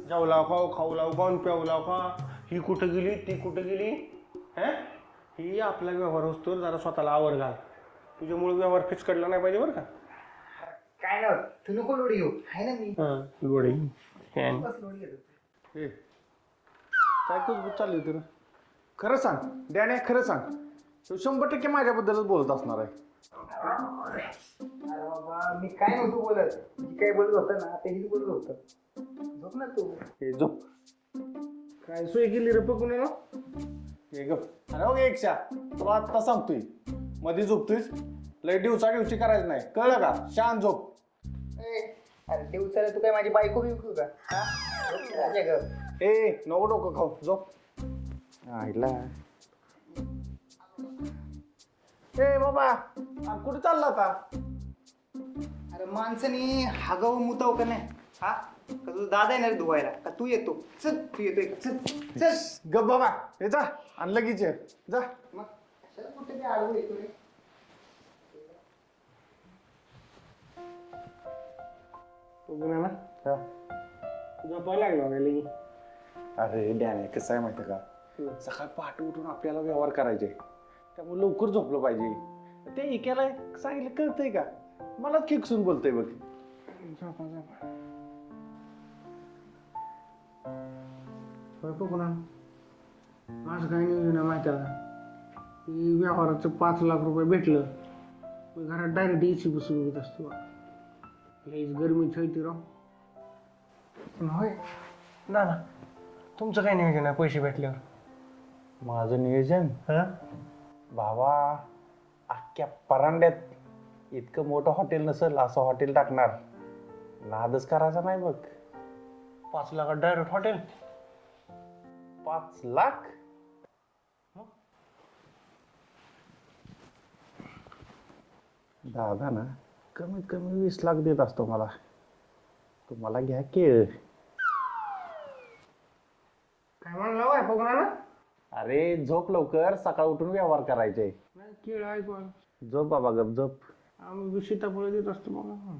जाऊ लाव खाऊ खाऊ लाव खाऊन प्याऊ लाव खा ही कुठं गेली ती कुठं गेली हा ही आपला व्यवहार असतो जरा स्वतःला आवर घाल तुझ्यामुळे व्यवहार फिचकडला नाही पाहिजे बरं का काय ना तू नको लोडी घेऊ आहे ना मी गोडी बस लोडी घेतो. काय कुठं चालली तुला खरं सांग डॅने खरं सांग तू 100% माझ्याबद्दलच बोलत असणार आहे. अरे बाबा मी काय नव्हतो बोलत जी काय बोलत होतं ना तेच बोलत होतं. झोप ना तू. हे जो काय सोय केली रे पकडून ना हे गप अरे हो एकशा तुला आत्ता सांगतोय मध्ये झोपतोयस लय दिवची करायचं नाही कळलं का शांत झोप. अरे दिवसाला तू काय माझी बायको बिकू का हा? झोप ना राजा गं. ए नको डोकं खाऊ झोप. आईला ए बाबा कुठे चालला आता अरे माणसाने हागावं मुताव का नाही हा का तुझा दादा येणार धुवायला का तू येतो चल तू येतोय का? चल चल गप बाबा हे जा आणि लगेच ये जा. मग कशाला कुठे ते आडवं येतो रे. बघून ना झोपायला लागलो का लगी अरे डॅने कसं आहे माहिती का सकाळी पहाटे उठून आपल्याला व्यवहार करायचे त्यामुळे लवकर झोपलं पाहिजे ते एकाला सांगितलं कळतंय का मलाच खेकसून बोलतोय बघ. बघू ना माझं काय नियोजन आहे माहिती आहे की व्यवहाराचं 5 लाख रुपये भेटलं मी घरात डायरेक्ट एसी बसून घेत असतो हीच गरमी छळती राव होय ना ना तुमचं काय नियोजन आहे पैसे भेटल्यावर माझं नियोजन हा भावा अख्ख्या परांड्यात इतकं मोठं हॉटेल नसेल असं हॉटेल टाकणार नादच करायचा नाही बघ. 5 लाखात डायरेक्ट हॉटेल 5 लाख दादा ना कमीत कमी 20 लाख देत असतो मला. तुम्हाला घ्या केळ. काय म्हणलं बाय बघू ना अरे झोप लवकर सकाळ उठून व्यवहार करायचे. केळ ऐकू झोप बाबा गप झोप. आम्ही सीताफळ देत असतो बघा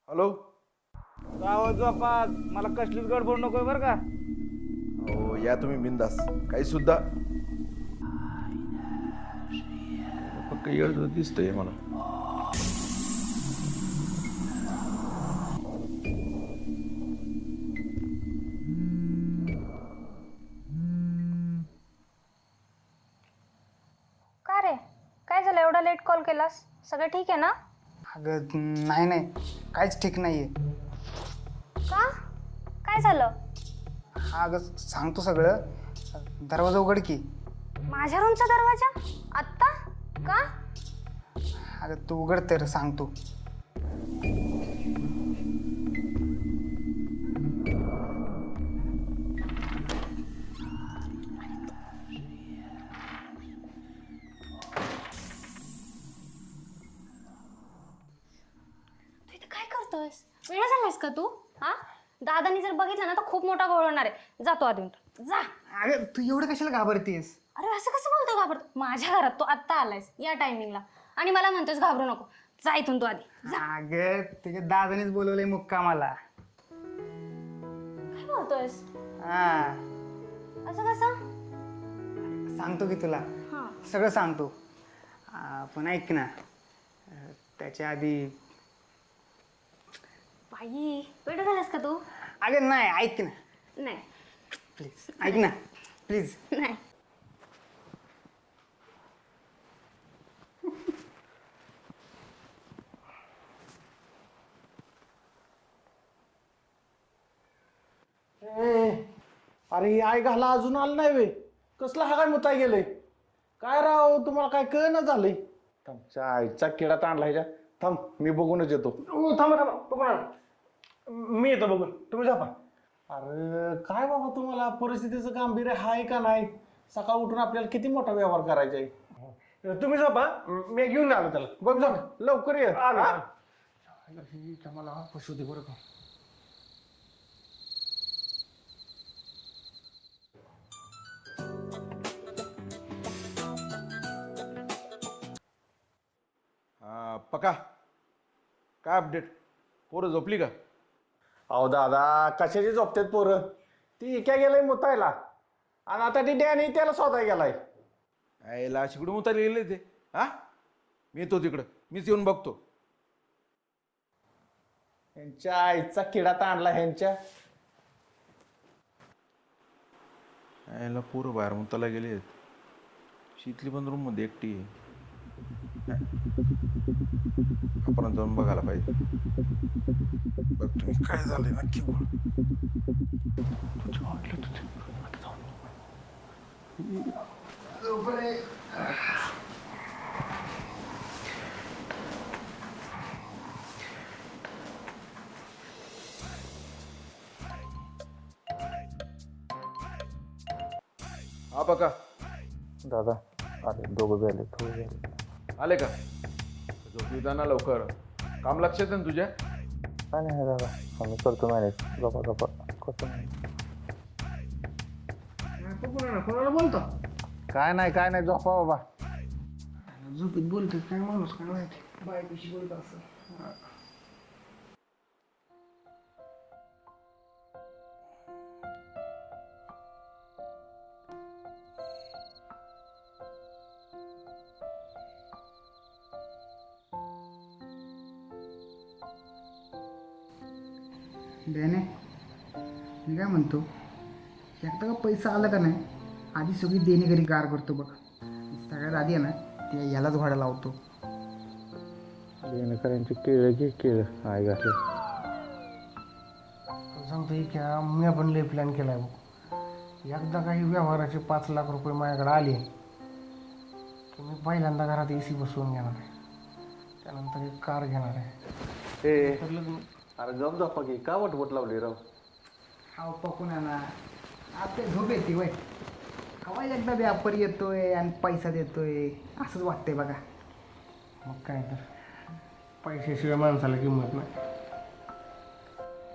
हॅलो झोपात मला कसलीच गडबड नकोय बरं का. हो या तुम्ही बिंदास काही सुद्धा फक्त येळ दिसतंय मला. का रे काय झालं एवढा लेट कॉल केलास सगळं ठीक आहे ना अगं नाही नाही काहीच ठीक नाहीये. का काय झालं हा अगं सांगतो सगळं. दरवाजा उघड की. माझ्या रूमचा दरवाजा आत्ता का अगं तू उघड तर सांगतो. तू इथे काय करतोयस वेळ झालायस का तू हा दादानी जर बघितलं ना तर खूप मोठा गोळ होणार आहे जातो आधी जा. अगं तू एवढं कशाला घाबरतीयस. अरे असं कसं बोलतो घाबरतो माझ्या घरात तू आत्ता आलायस या टायमिंगला आणि मला म्हणतोस घाबरू नको जा इथून तू आधी जा. अगं तुझ्या दादानेच बोलवलंय मुक्कामाला. काय बोलतोयस हा असं कसं? सांगतो की तुला हा सगळं सांगतो. पण ऐक ना, त्याच्या आधी बाई वेळ झालास का तू? अगं नाही, ऐक ना नाही प्लीज, ऐक ना प्लीज. नाही. अरे आई घाला अजून आलं नाही वे. कसला हा काय मुताय गेलंय? काय राव तुम्हाला काय कळना झालंय? थांब आईचा किडा ताणला ह्याच्या. थांब मी बघूनच येतो. थांबा थांबा बघू ना, मी येतो बघून, तुम्ही झोपा. अरे काय बाबा तुम्हाला परिस्थितीचं गांभीर्य हाय का नाही? सकाळ उठून आपल्याला किती मोठा व्यवहार करायचा आहे. तुम्ही झोपा, मी घेऊन आलो त्याला. बघ जा लवकर ये. आलो. हा? मला पशु दे बरं का. पका काय अपडेट? पोरं झोपली का? अहो दादा कशाची झोपतेत पोरं? ती क्या गेलाय मुतायला आणि आता ती डॅनी त्याला स्वतः गेलाय. यायला शिकडून उतारले गेले ते. हा मी येतो तिकडं, मीच येऊन बघतो. यांच्या आईचा किडा ताणला ह्यांच्या. यायला पोरं बाहेर मुताला गेले. शीतली पण रूम मध्ये एकटी आहे. आपण जाऊन बघायला पाहिजे. बघ तुम्ही काय झालंय नक्की बोल. हा पका दादा अरे दोघं गेले थोडे गेले. आले का? झोपी ना लवकर. काम लक्षात आहे ना तुझ्या? काय नाही दादा, आम्ही करतो मॅनेज. गप्पा गप्पा करतो मॅनेज. कोणाला बोलतो? काय नाही झोपा बाबा. झोपीत बोलतो काय माणूस, काय माहिती बायकोशी बोलतो असं. देणे मी काय म्हणतो, एकदा का पैसा आला का नाही आधी सगळी देणे घरी गार करतो बघ. सगळ्यात आधी आहे ना ते यालाच भाडं लावतो. देणेकऱ्यांची केळं घे केळं आई घातले. सांगतो की मी आपण लय प्लॅन केलाय बघ. एकदा काही व्यवहाराचे 5 लाख रुपये माझ्याकडे आले की मी पहिल्यांदा घरात AC बसवून घेणार आहे. त्यानंतर एक कार घेणार आहे. ए तर लग्न अरे गप झोपा की का वटवट लावली राव? हा पकून ना आपल्या झोप येते वय. हवा एकदा व्यापारी येतोय आणि पैसा देतोय असंच वाटतंय बघा. मग काय तर पैशाशिवाय माणसाला किंमत नाही.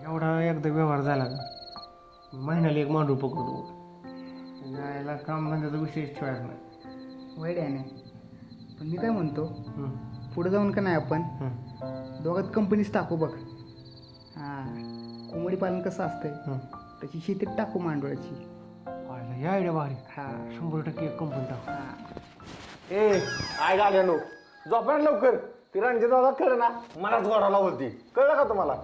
एवढा एकदा व्यवहार झाला का महिन्याला एक मांडू पकडतो. जायला कामधंद्याचा विषयच ठेवायचा नाही. वाईट आहे ना. पण मी काय म्हणतो, हम्म. पुढे जाऊन का नाही आपण हम्म. दोघात कंपनीच टाकू बघ. हां कोंबडी पालन कसं असतंय हम्म. तशी शेतीत टाकू मांडवळाची. पाहिलं, ही आयडिया भारी. हां 100% एक कंपनी टाकू. हां ए आय घाल्यानो झोपा ना लवकर. ती रणजित दादा कळ ना मलाच गोडा लावती. कळलं का तुम्हाला?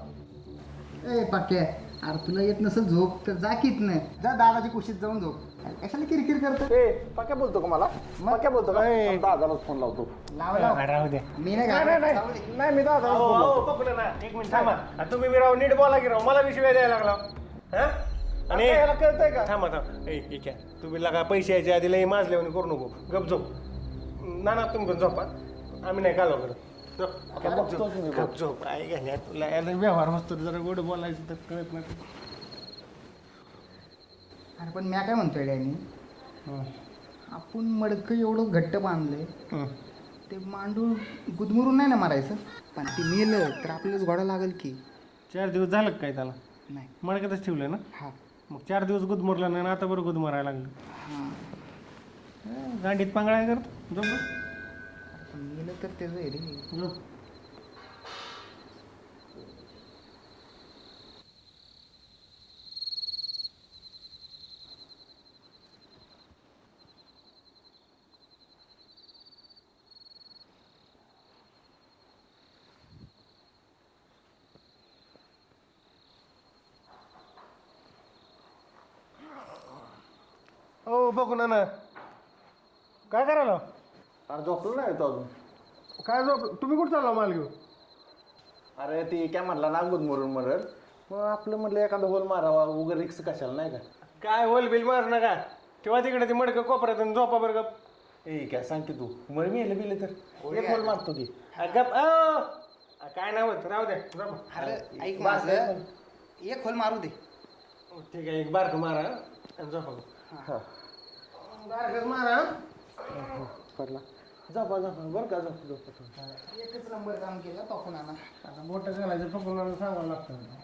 ए पाक्या, अरे तुला येत नसेल झोप तर जा कीत नाही, जा दादाची कुशीत जाऊन झोप. कशाला किरकिर करतो? ए पक्या बोलतो का मला? पक्या बोलतो का? थांब, दादालाच फोन लावतो. लाव लाव. राहू द्या. मी नाही नाही घालत. नाही मी दादालाच फोन लावतो. पकडलं ना, एक मिनिट थांबा. आता तुम्ही बी राव नीट बोला की राव, मला बी शिवाय द्यायला लागला. हा? आणि आणि याला कळतंय का? थांबा थांबा. ए ठीक आहे, तुम्ही लगा पैसे यायच्या आधी लई माजल्यावर करू नको. गप झोप. ना तुम्ही पण झोपा, आम्ही नाही कालव करत. झोप. बघतोच मी. गप झोप. आहे का नाही? तुला याला व्यवहार मस्त जरा गोड बोलायचं तर कळत नाही. अरे पण मी काय म्हणतोय डॅनी, आपण मडकं एवढं घट्ट बांधलंय, ते मांडूळ गुदमरून नाही ना मारायचं. पण ते मेलं तर आपल्यालाच घोडा लागेल की. 4 दिवस झालं का काय त्याला? नाही. मडक्यातच ठेवलंय ना. हा मग 4 दिवस गुदमरला नाही ना, आता बरं गुदमरायला लागलं. हां गांडीत पांगळाय करतो. झोप. पण मेलं तर त्याचं आहे रे. झोप. हो बघू ना काय करायला अरे झोपलं नाही तो अजून. काय झोप तुम्ही कुठं चालला माल घेऊन अरे ती काय म्हणला ना गुदमरून मरल, मग आपलं म्हटलं एखादा होल मारावा, उगा रिक्स कशाला नाही का. काय होल बिल मार नका तेव्हा तिकडे ते मडकं कोपऱ्यात आणि झोपा बरं गप ए काय सांगते तू, मर मी येले बिले तर एक होल मारतो की. गप काय नाही होत राहू द्या झोपा. अरे ऐक माझं एक होल मारू दे. ठीक आहे एक बारकं मारा आणि झोपा बारकंच मारा पडला झोपा झोपा बरं का, झोप झोप. एकच नंबर काम केलं तोफून आणा. आता मोठं घालायचं पकडून सांगावं लागतं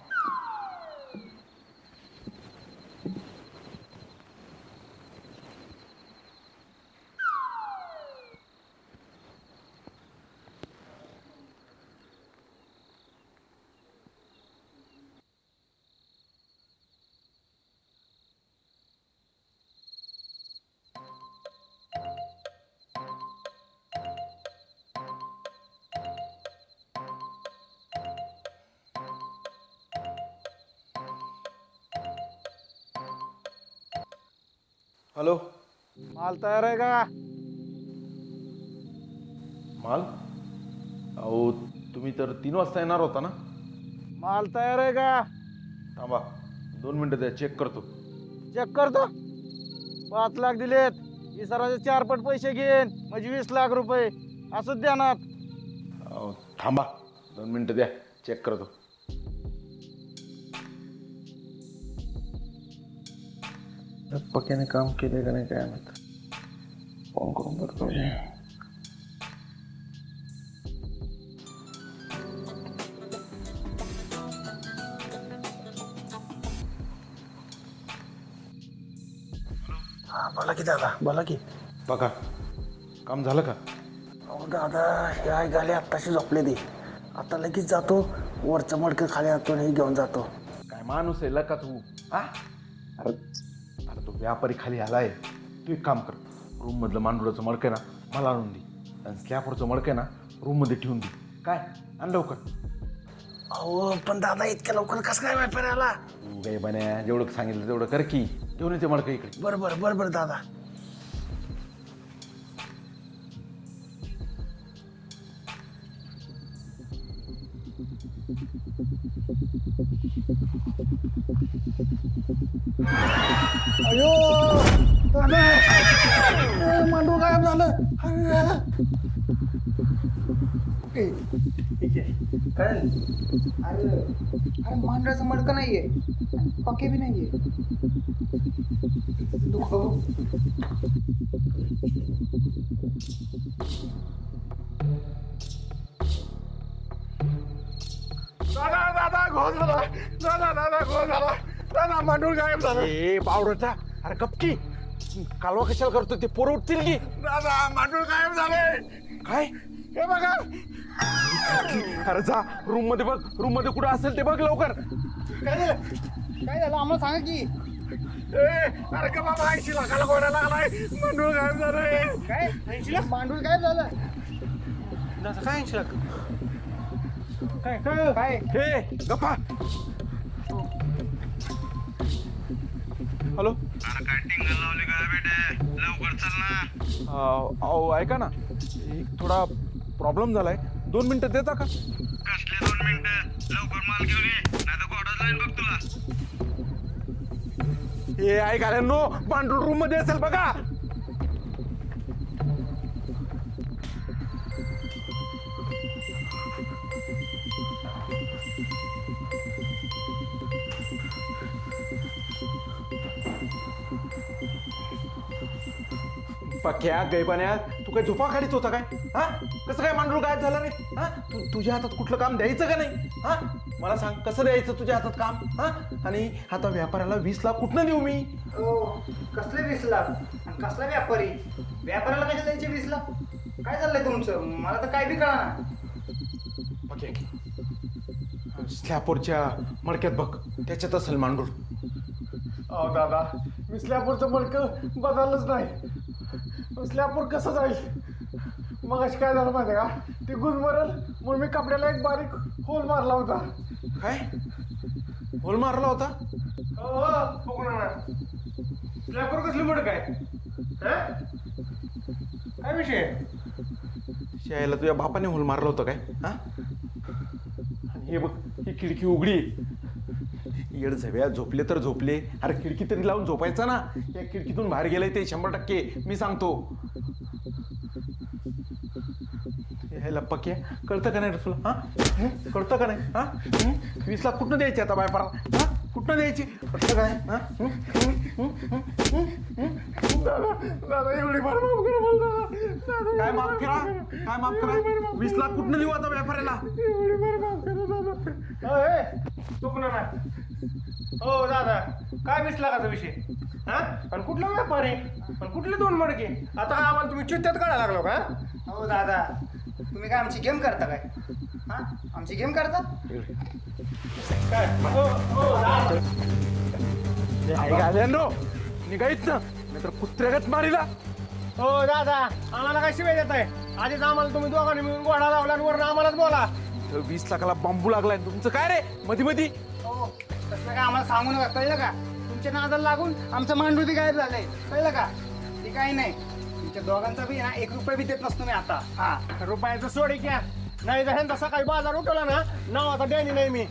हॅलो. माल तयार आहे का? माल अहो तुम्ही तर 3 वाजता येणार होता ना. माल तयार आहे का? थांबा 2 मिनिटं द्या, चेक करतो. चेक करतो. 5 लाख दिलेत, इसाराचे 4 पट पैसे घेईन म्हणजे 20 लाख रुपये असंच देणार. अहो, थांबा 2 मिनिटं द्या, चेक करतो. पक्याने काम केले का नाही काय माहित, फोन करून बघतो. बोला की दादा, बोला की. बघा काम झालं का? अहो दादा, हे ऐकायला आत्ताशी झोपले ते. आता लगेच जातो, वरचं मडकं खाली आणतो आणि हे घेऊन जातो. काय माणूस आहे का तू? हा अरे अरे तो व्यापारी खाली आलाय. तू एक काम कर, रूम मधलं मांडुराचं मडकं आहे ना मला आणून दे, आणि स्लॅपवरचं मडकं आहे ना रूम मध्ये ठेवून दे. काय आण लवकर. अहो पण दादा इतक्या लवकर कसं काय व्यापारी आला? तू काही बन्या जेवढं सांगितलं तेवढं कर की, ठेवून येते मडकं इकडे. बरं बरं बरं बरं दादा. अयो दादा, मांडूळ गायब झालं. अरे अरे मांडराचं मडकं नाहीये, पके बी नाहीये. दादा दादा घोळ झाला दादा दादा घोळ झाला दादा मांडूळ गायब झालं. ए पावडचा, अरे गपकी, कालवा कशाला करतो? ते पोरं उठतील की. दादा मांडूळ गायब झाले. काय? हे बघा अरे जा रूम मध्ये बघ, रूम मध्ये कुठं असेल ते बघ लवकर. काय झालं? काय झालं आम्हाला सांगा की. अरे का बाबा 80 लाखाला गोळ्या लागलाय, मांडूळ गायब झालंय. काय 80 लाख मांडूळ गायब झालं? काय 80 लाख? काय काय काय हे गप्पा. हॅलो. अहो ऐका ना, एक थोडा प्रॉब्लेम झालाय, 2 मिनिटं देता का? कसले 2 मिनिटं? लवकर माल घेऊन ये, नाही तर गोडाच लाईन बघ तुला. हे ऐकायला नो, पांढरू रूम मध्ये असेल बघा. पक्या गैबान्या, तू काय झोपा काढीत होता काय? हा कसं काय मांडूळ गायब झाला नाही? हा तुझ्या हातात कुठलं काम द्यायचं का नाही? हा मला सांग, कसं द्यायचं तुझ्या हातात काम? हा आणि आता व्यापाऱ्याला 20 लाख कुठनं देऊ मी? कसले 20 लाख? आणि कसला व्यापारी? व्यापाऱ्याला कशा द्यायचे 20 लाख? काय चाललंय तुमचं? मला तर काय बी कळना. स्लॅपवरच्या मडक्यात बघ, त्याच्यात असेल मांडूळ. अहो दादा, मी स्लॅपवरचं मडकं बदललंच नाही. स्लॅपवर कसं जाईल? मग अशी काय झालं माहिती का, ती गुदमरल म्हणून मी कपड्याला एक बारीक होल मारला होता. काय होल मारला होता? हो बघू ना. स्लॅपवर कसली मोड काय हा? काय विषय शाळेला तुझ्या बापाने होल मारलं होतं काय हा? आणि हे बघ ही खिडकी उघडी येड झव्या झोपले तर झोपले, अरे खिडकी तरी लावून झोपायचं ना. या खिडकीतून बाहेर गेलंय ते 100% मी सांगतो. ह्याला पक्या कळतं का नाही रे तुला हा? कळतं का नाही हा? 20 लाख कुठनं द्यायची आता बायपारा हा? कुठनं द्यायची कळतं काय हा? दादा एवढी फार माफ करा मला दादा. काय माफ करा काय माफ करा 20 लाख कुठनं देऊ आता व्यापाऱ्याला? एवढी फार माफ करा दादा. चुकणार नाही. हो दादा काय 20 लाखाचा विषय हा? आणि कुठला व्यापारी आणि कुठले 2 मडके? आता काय आम्हाला तुम्ही चित्त्यात काढायला लागलो का? हो दादा, तुम्ही काय आमची गेम करता काय? हा, आमची गेम करता? काय हो हो दादा. घाल्यांनो निघायच ना नाहीतर कुत्र्यागत मारीला. हो दादा आम्हाला काय शिवाय देत आहे? आधीच आम्हाला तुम्ही दोघांनी मिळून गोडा लावला आणि वरून आम्हालाच बोला. 20 लाखाला बांबू लागलाय तुमचं काय रे मधी मधी? हो, तसलं काय आम्हाला सांगू नका, कळलं का? तुमच्या नादाला लागून आमचं मांडू बी गायब झालंय, कळलं का? ते काही नाही, तुमच्या दोघांचा बी ना 1 रुपया बी देत नसतो मी आता. हा, रुपयाचं सोडे क्या नाही तर ह्यांचा सकाळी बाजार उठवला ना नावाचा डॅनी नाही मी.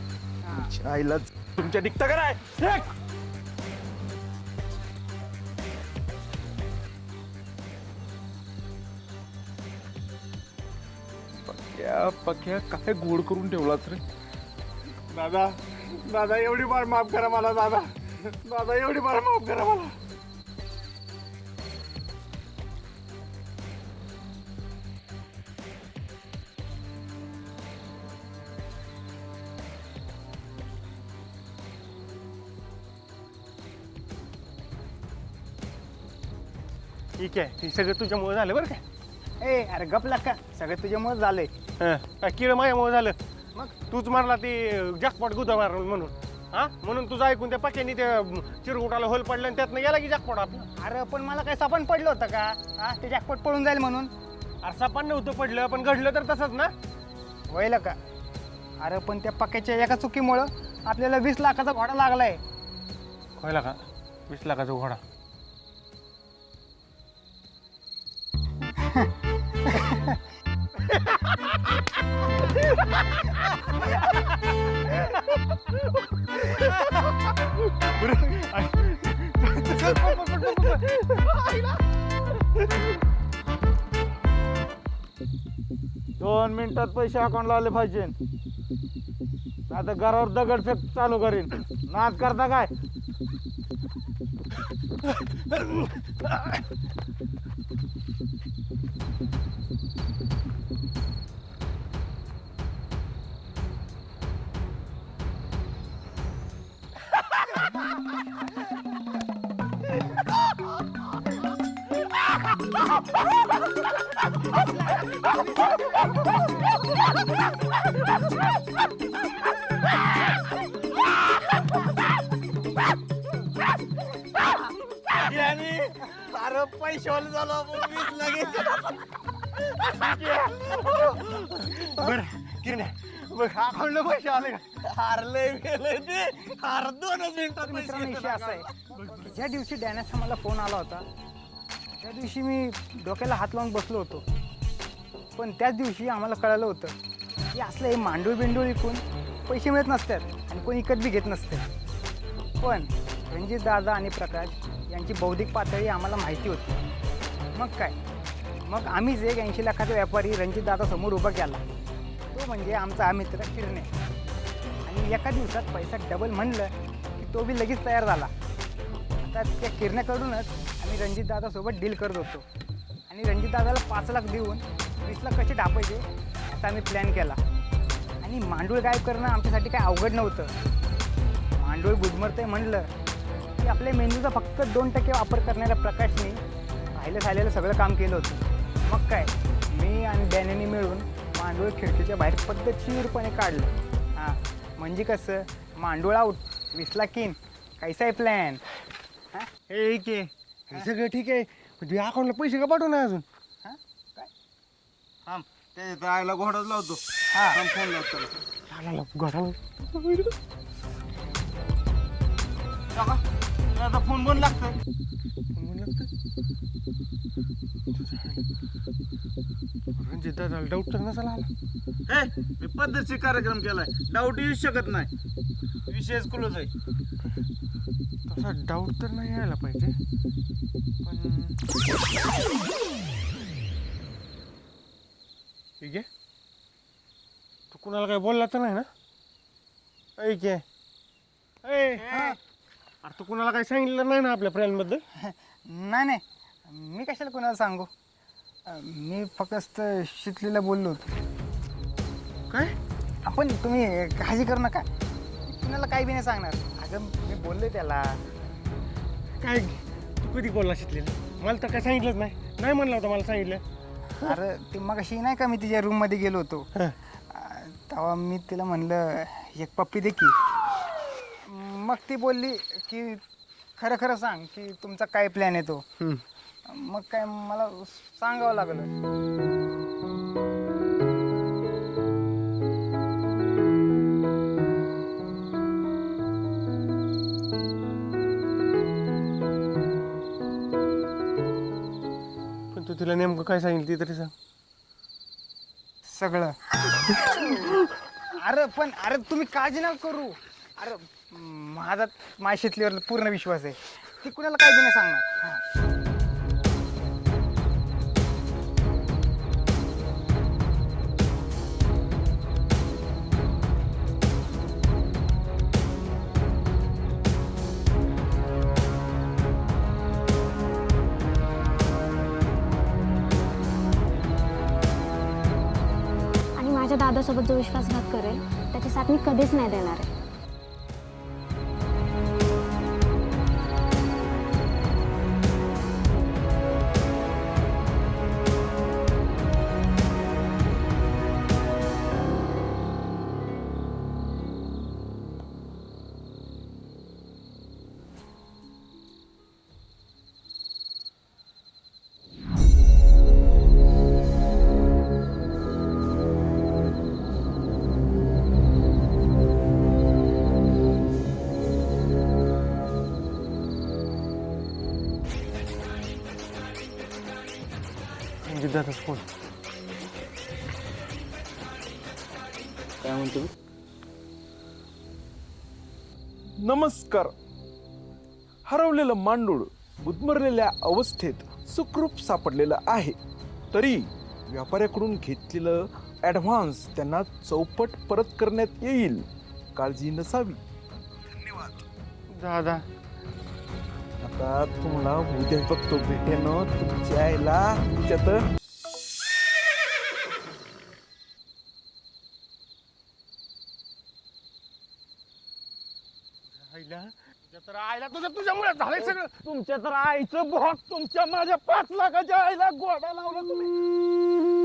आईला तुमच्या डिक्ता कराय पक्या काय गोड करून ठेवलाच रे. दादा दादा एवढी बार माफ करा मला दादा. दादा एवढी बार माफ करा मला. ठीक आहे हे सगळं तुझ्यामुळे झालं बरं का? ए अरे गपला का, सगळं तुझ्यामुळे झालंय. काय किळ माझ्यामुळे झालं? मग तूच मारला ते जॅकपॉट गुदा मारून म्हणून हा? म्हणून तुझं ऐकून त्या पक्यानी त्या चिरकुटाला होल पडलं आणि त्यातनं गेला की जॅकपॉट आपला. अरे पण मला काय सापण पडलं होतं का? हा, ते जॅकपॉट पळून जाईल म्हणून. असा पण नव्हतं पडलं पण घडलं तर तसंच ना. व्हायला का? अरे पण त्या पक्याच्या एका चुकीमुळं आपल्याला 20 लाखाचा घोडा लागलाय. व्हायला का 20 लाखाचा घोडा? दोन मिनिटात पैसे अकाउंटला आले पाहिजे. आता घरावर दगडफेक चालू करीन. नाद करता काय? अरे पैशावाला झालो आपण 20 लगेच. बरं किरण बघ अकाउंटला पैसे आले का? हारले गेले ते हार 2 मिनिटात मित्रांनो विषय असा आहे की ज्या दिवशी डॅनेसचा मला फोन आला होता त्या दिवशी मी डोक्याला हात लावून बसलो होतो. पण त्याच दिवशी आम्हाला कळालं होतं की असलं हे मांडूळ बिंडूळ विकून पैसे मिळत नसतात आणि कोणी विकत बी घेत नसते. पण रणजित दादा आणि प्रकाश यांची बौद्धिक पातळी आम्हाला माहिती होती. मग काय, मग आम्हीच एक 80 लाखाचा व्यापारी रणजित दादा समोर उभा केला, तो म्हणजे आमचा हा मित्र किरणे. आणि एका दिवसात पैसा डबल म्हणलं की तो बी लगेच तयार झाला. आता त्या किरण्याकडूनच आम्ही रणजित दादासोबत डील करत होतो आणि रणजित दादाला 5 लाख देऊन 20 लाख कसे ढापायचे असा आम्ही प्लॅन केला. आणि मांडूळ गायब करणं आमच्यासाठी काय अवघड नव्हतं. मांडूळ गुदमरतंय म्हणलं की आपल्या मेंदूचा फक्त 2% वापर करणाऱ्या प्रकाशने राहिलं झालेलं सगळं काम केलं होतं. मग काय, मी आणि डॅनीने मिळून मांडूळ खिडकीच्या बाहेर पद्धतशीरपणे काढलं. हां, म्हणजे कसं, मांडूळ आऊट 20 लाख इन. कैसा आहे प्लॅन? हां हे के हे सगळं ठीक आहे पण तुझ्या अकाउंटला पैसे का पाठवू ना अजून? हां काय थांब ते जायला घोडाच लावतो. हां थांब फोन लावतो त्याला. घोडा टाका. आता फोन बंद लागतोय. रणजित दादाला डाऊट तर नसायला आला. मी पद्धतशीर कार्यक्रम केलाय, डाऊट येऊ शकत नाही. विषयच क्लोज आहे. तसा डाऊट तर नाही यायला पाहिजे, पण ठीक आहे. तू कुणाला काही बोलला तर नाही ना? ऐक आहे. अरे तू कुणाला काही सांगितलं नाही ना आपल्या प्लॅनबद्दल? नाही नाही, मी कशाला कोणाला सांगू. मी फक्त शितलीला बोललो होतो. काय? आपण तुम्ही काळजी करू नका, मी कुणाला काही बी नाही सांगणार. अगं मी बोललोय त्याला. काय तू कधी बोलला शिकलेलं? मला तर काय सांगितलंच नाही. नाही म्हणलं होतं मला सांगितलं. अरे ते मग अशी नाही का, मी तिच्या रूममध्ये गेलो होतो. हं. तेव्हा मी तिला म्हणलं एक पप्पी दे की. मग ती बोलली की खरं खरं सांग की तुमचा काय प्लॅन आहे तो. मग काय मला सांगावं लागलं. पण तू तिला नेमकं काय सांगितलं ते तरी सांग. सगळं. अरे तुम्ही काळजी नका करू. अरे माझ्या शेतलीवर पूर्ण विश्वास आहे. ती कुणाला काही बी नाही सांगणार. हां. आणि माझ्या दादासोबत जो विश्वासघात करेल त्याची साथ मी कधीच नाही देणार आहे. रणजित दादाच फोन. काय म्हणतो? नमस्कार. हरवलेलं मांडूळ गुदमरलेल्या अवस्थेत सुखरूप सापडलेलं आहे, तरी व्यापाऱ्याकडून घेतलेलं ॲडव्हान्स त्यांना चौपट परत करण्यात येईल. काळजी नसावी. दादा आता तुम्हाला उद्या बघतो भेटेनं तुमच्या आईला तुझ्यात. आईला तुझ्यामुळे झालंय सगळं. तुमच्या तर आईचं भोग तुमच्या माझ्या 5 लाखाच्या आईला गोडा लावला तुम्ही.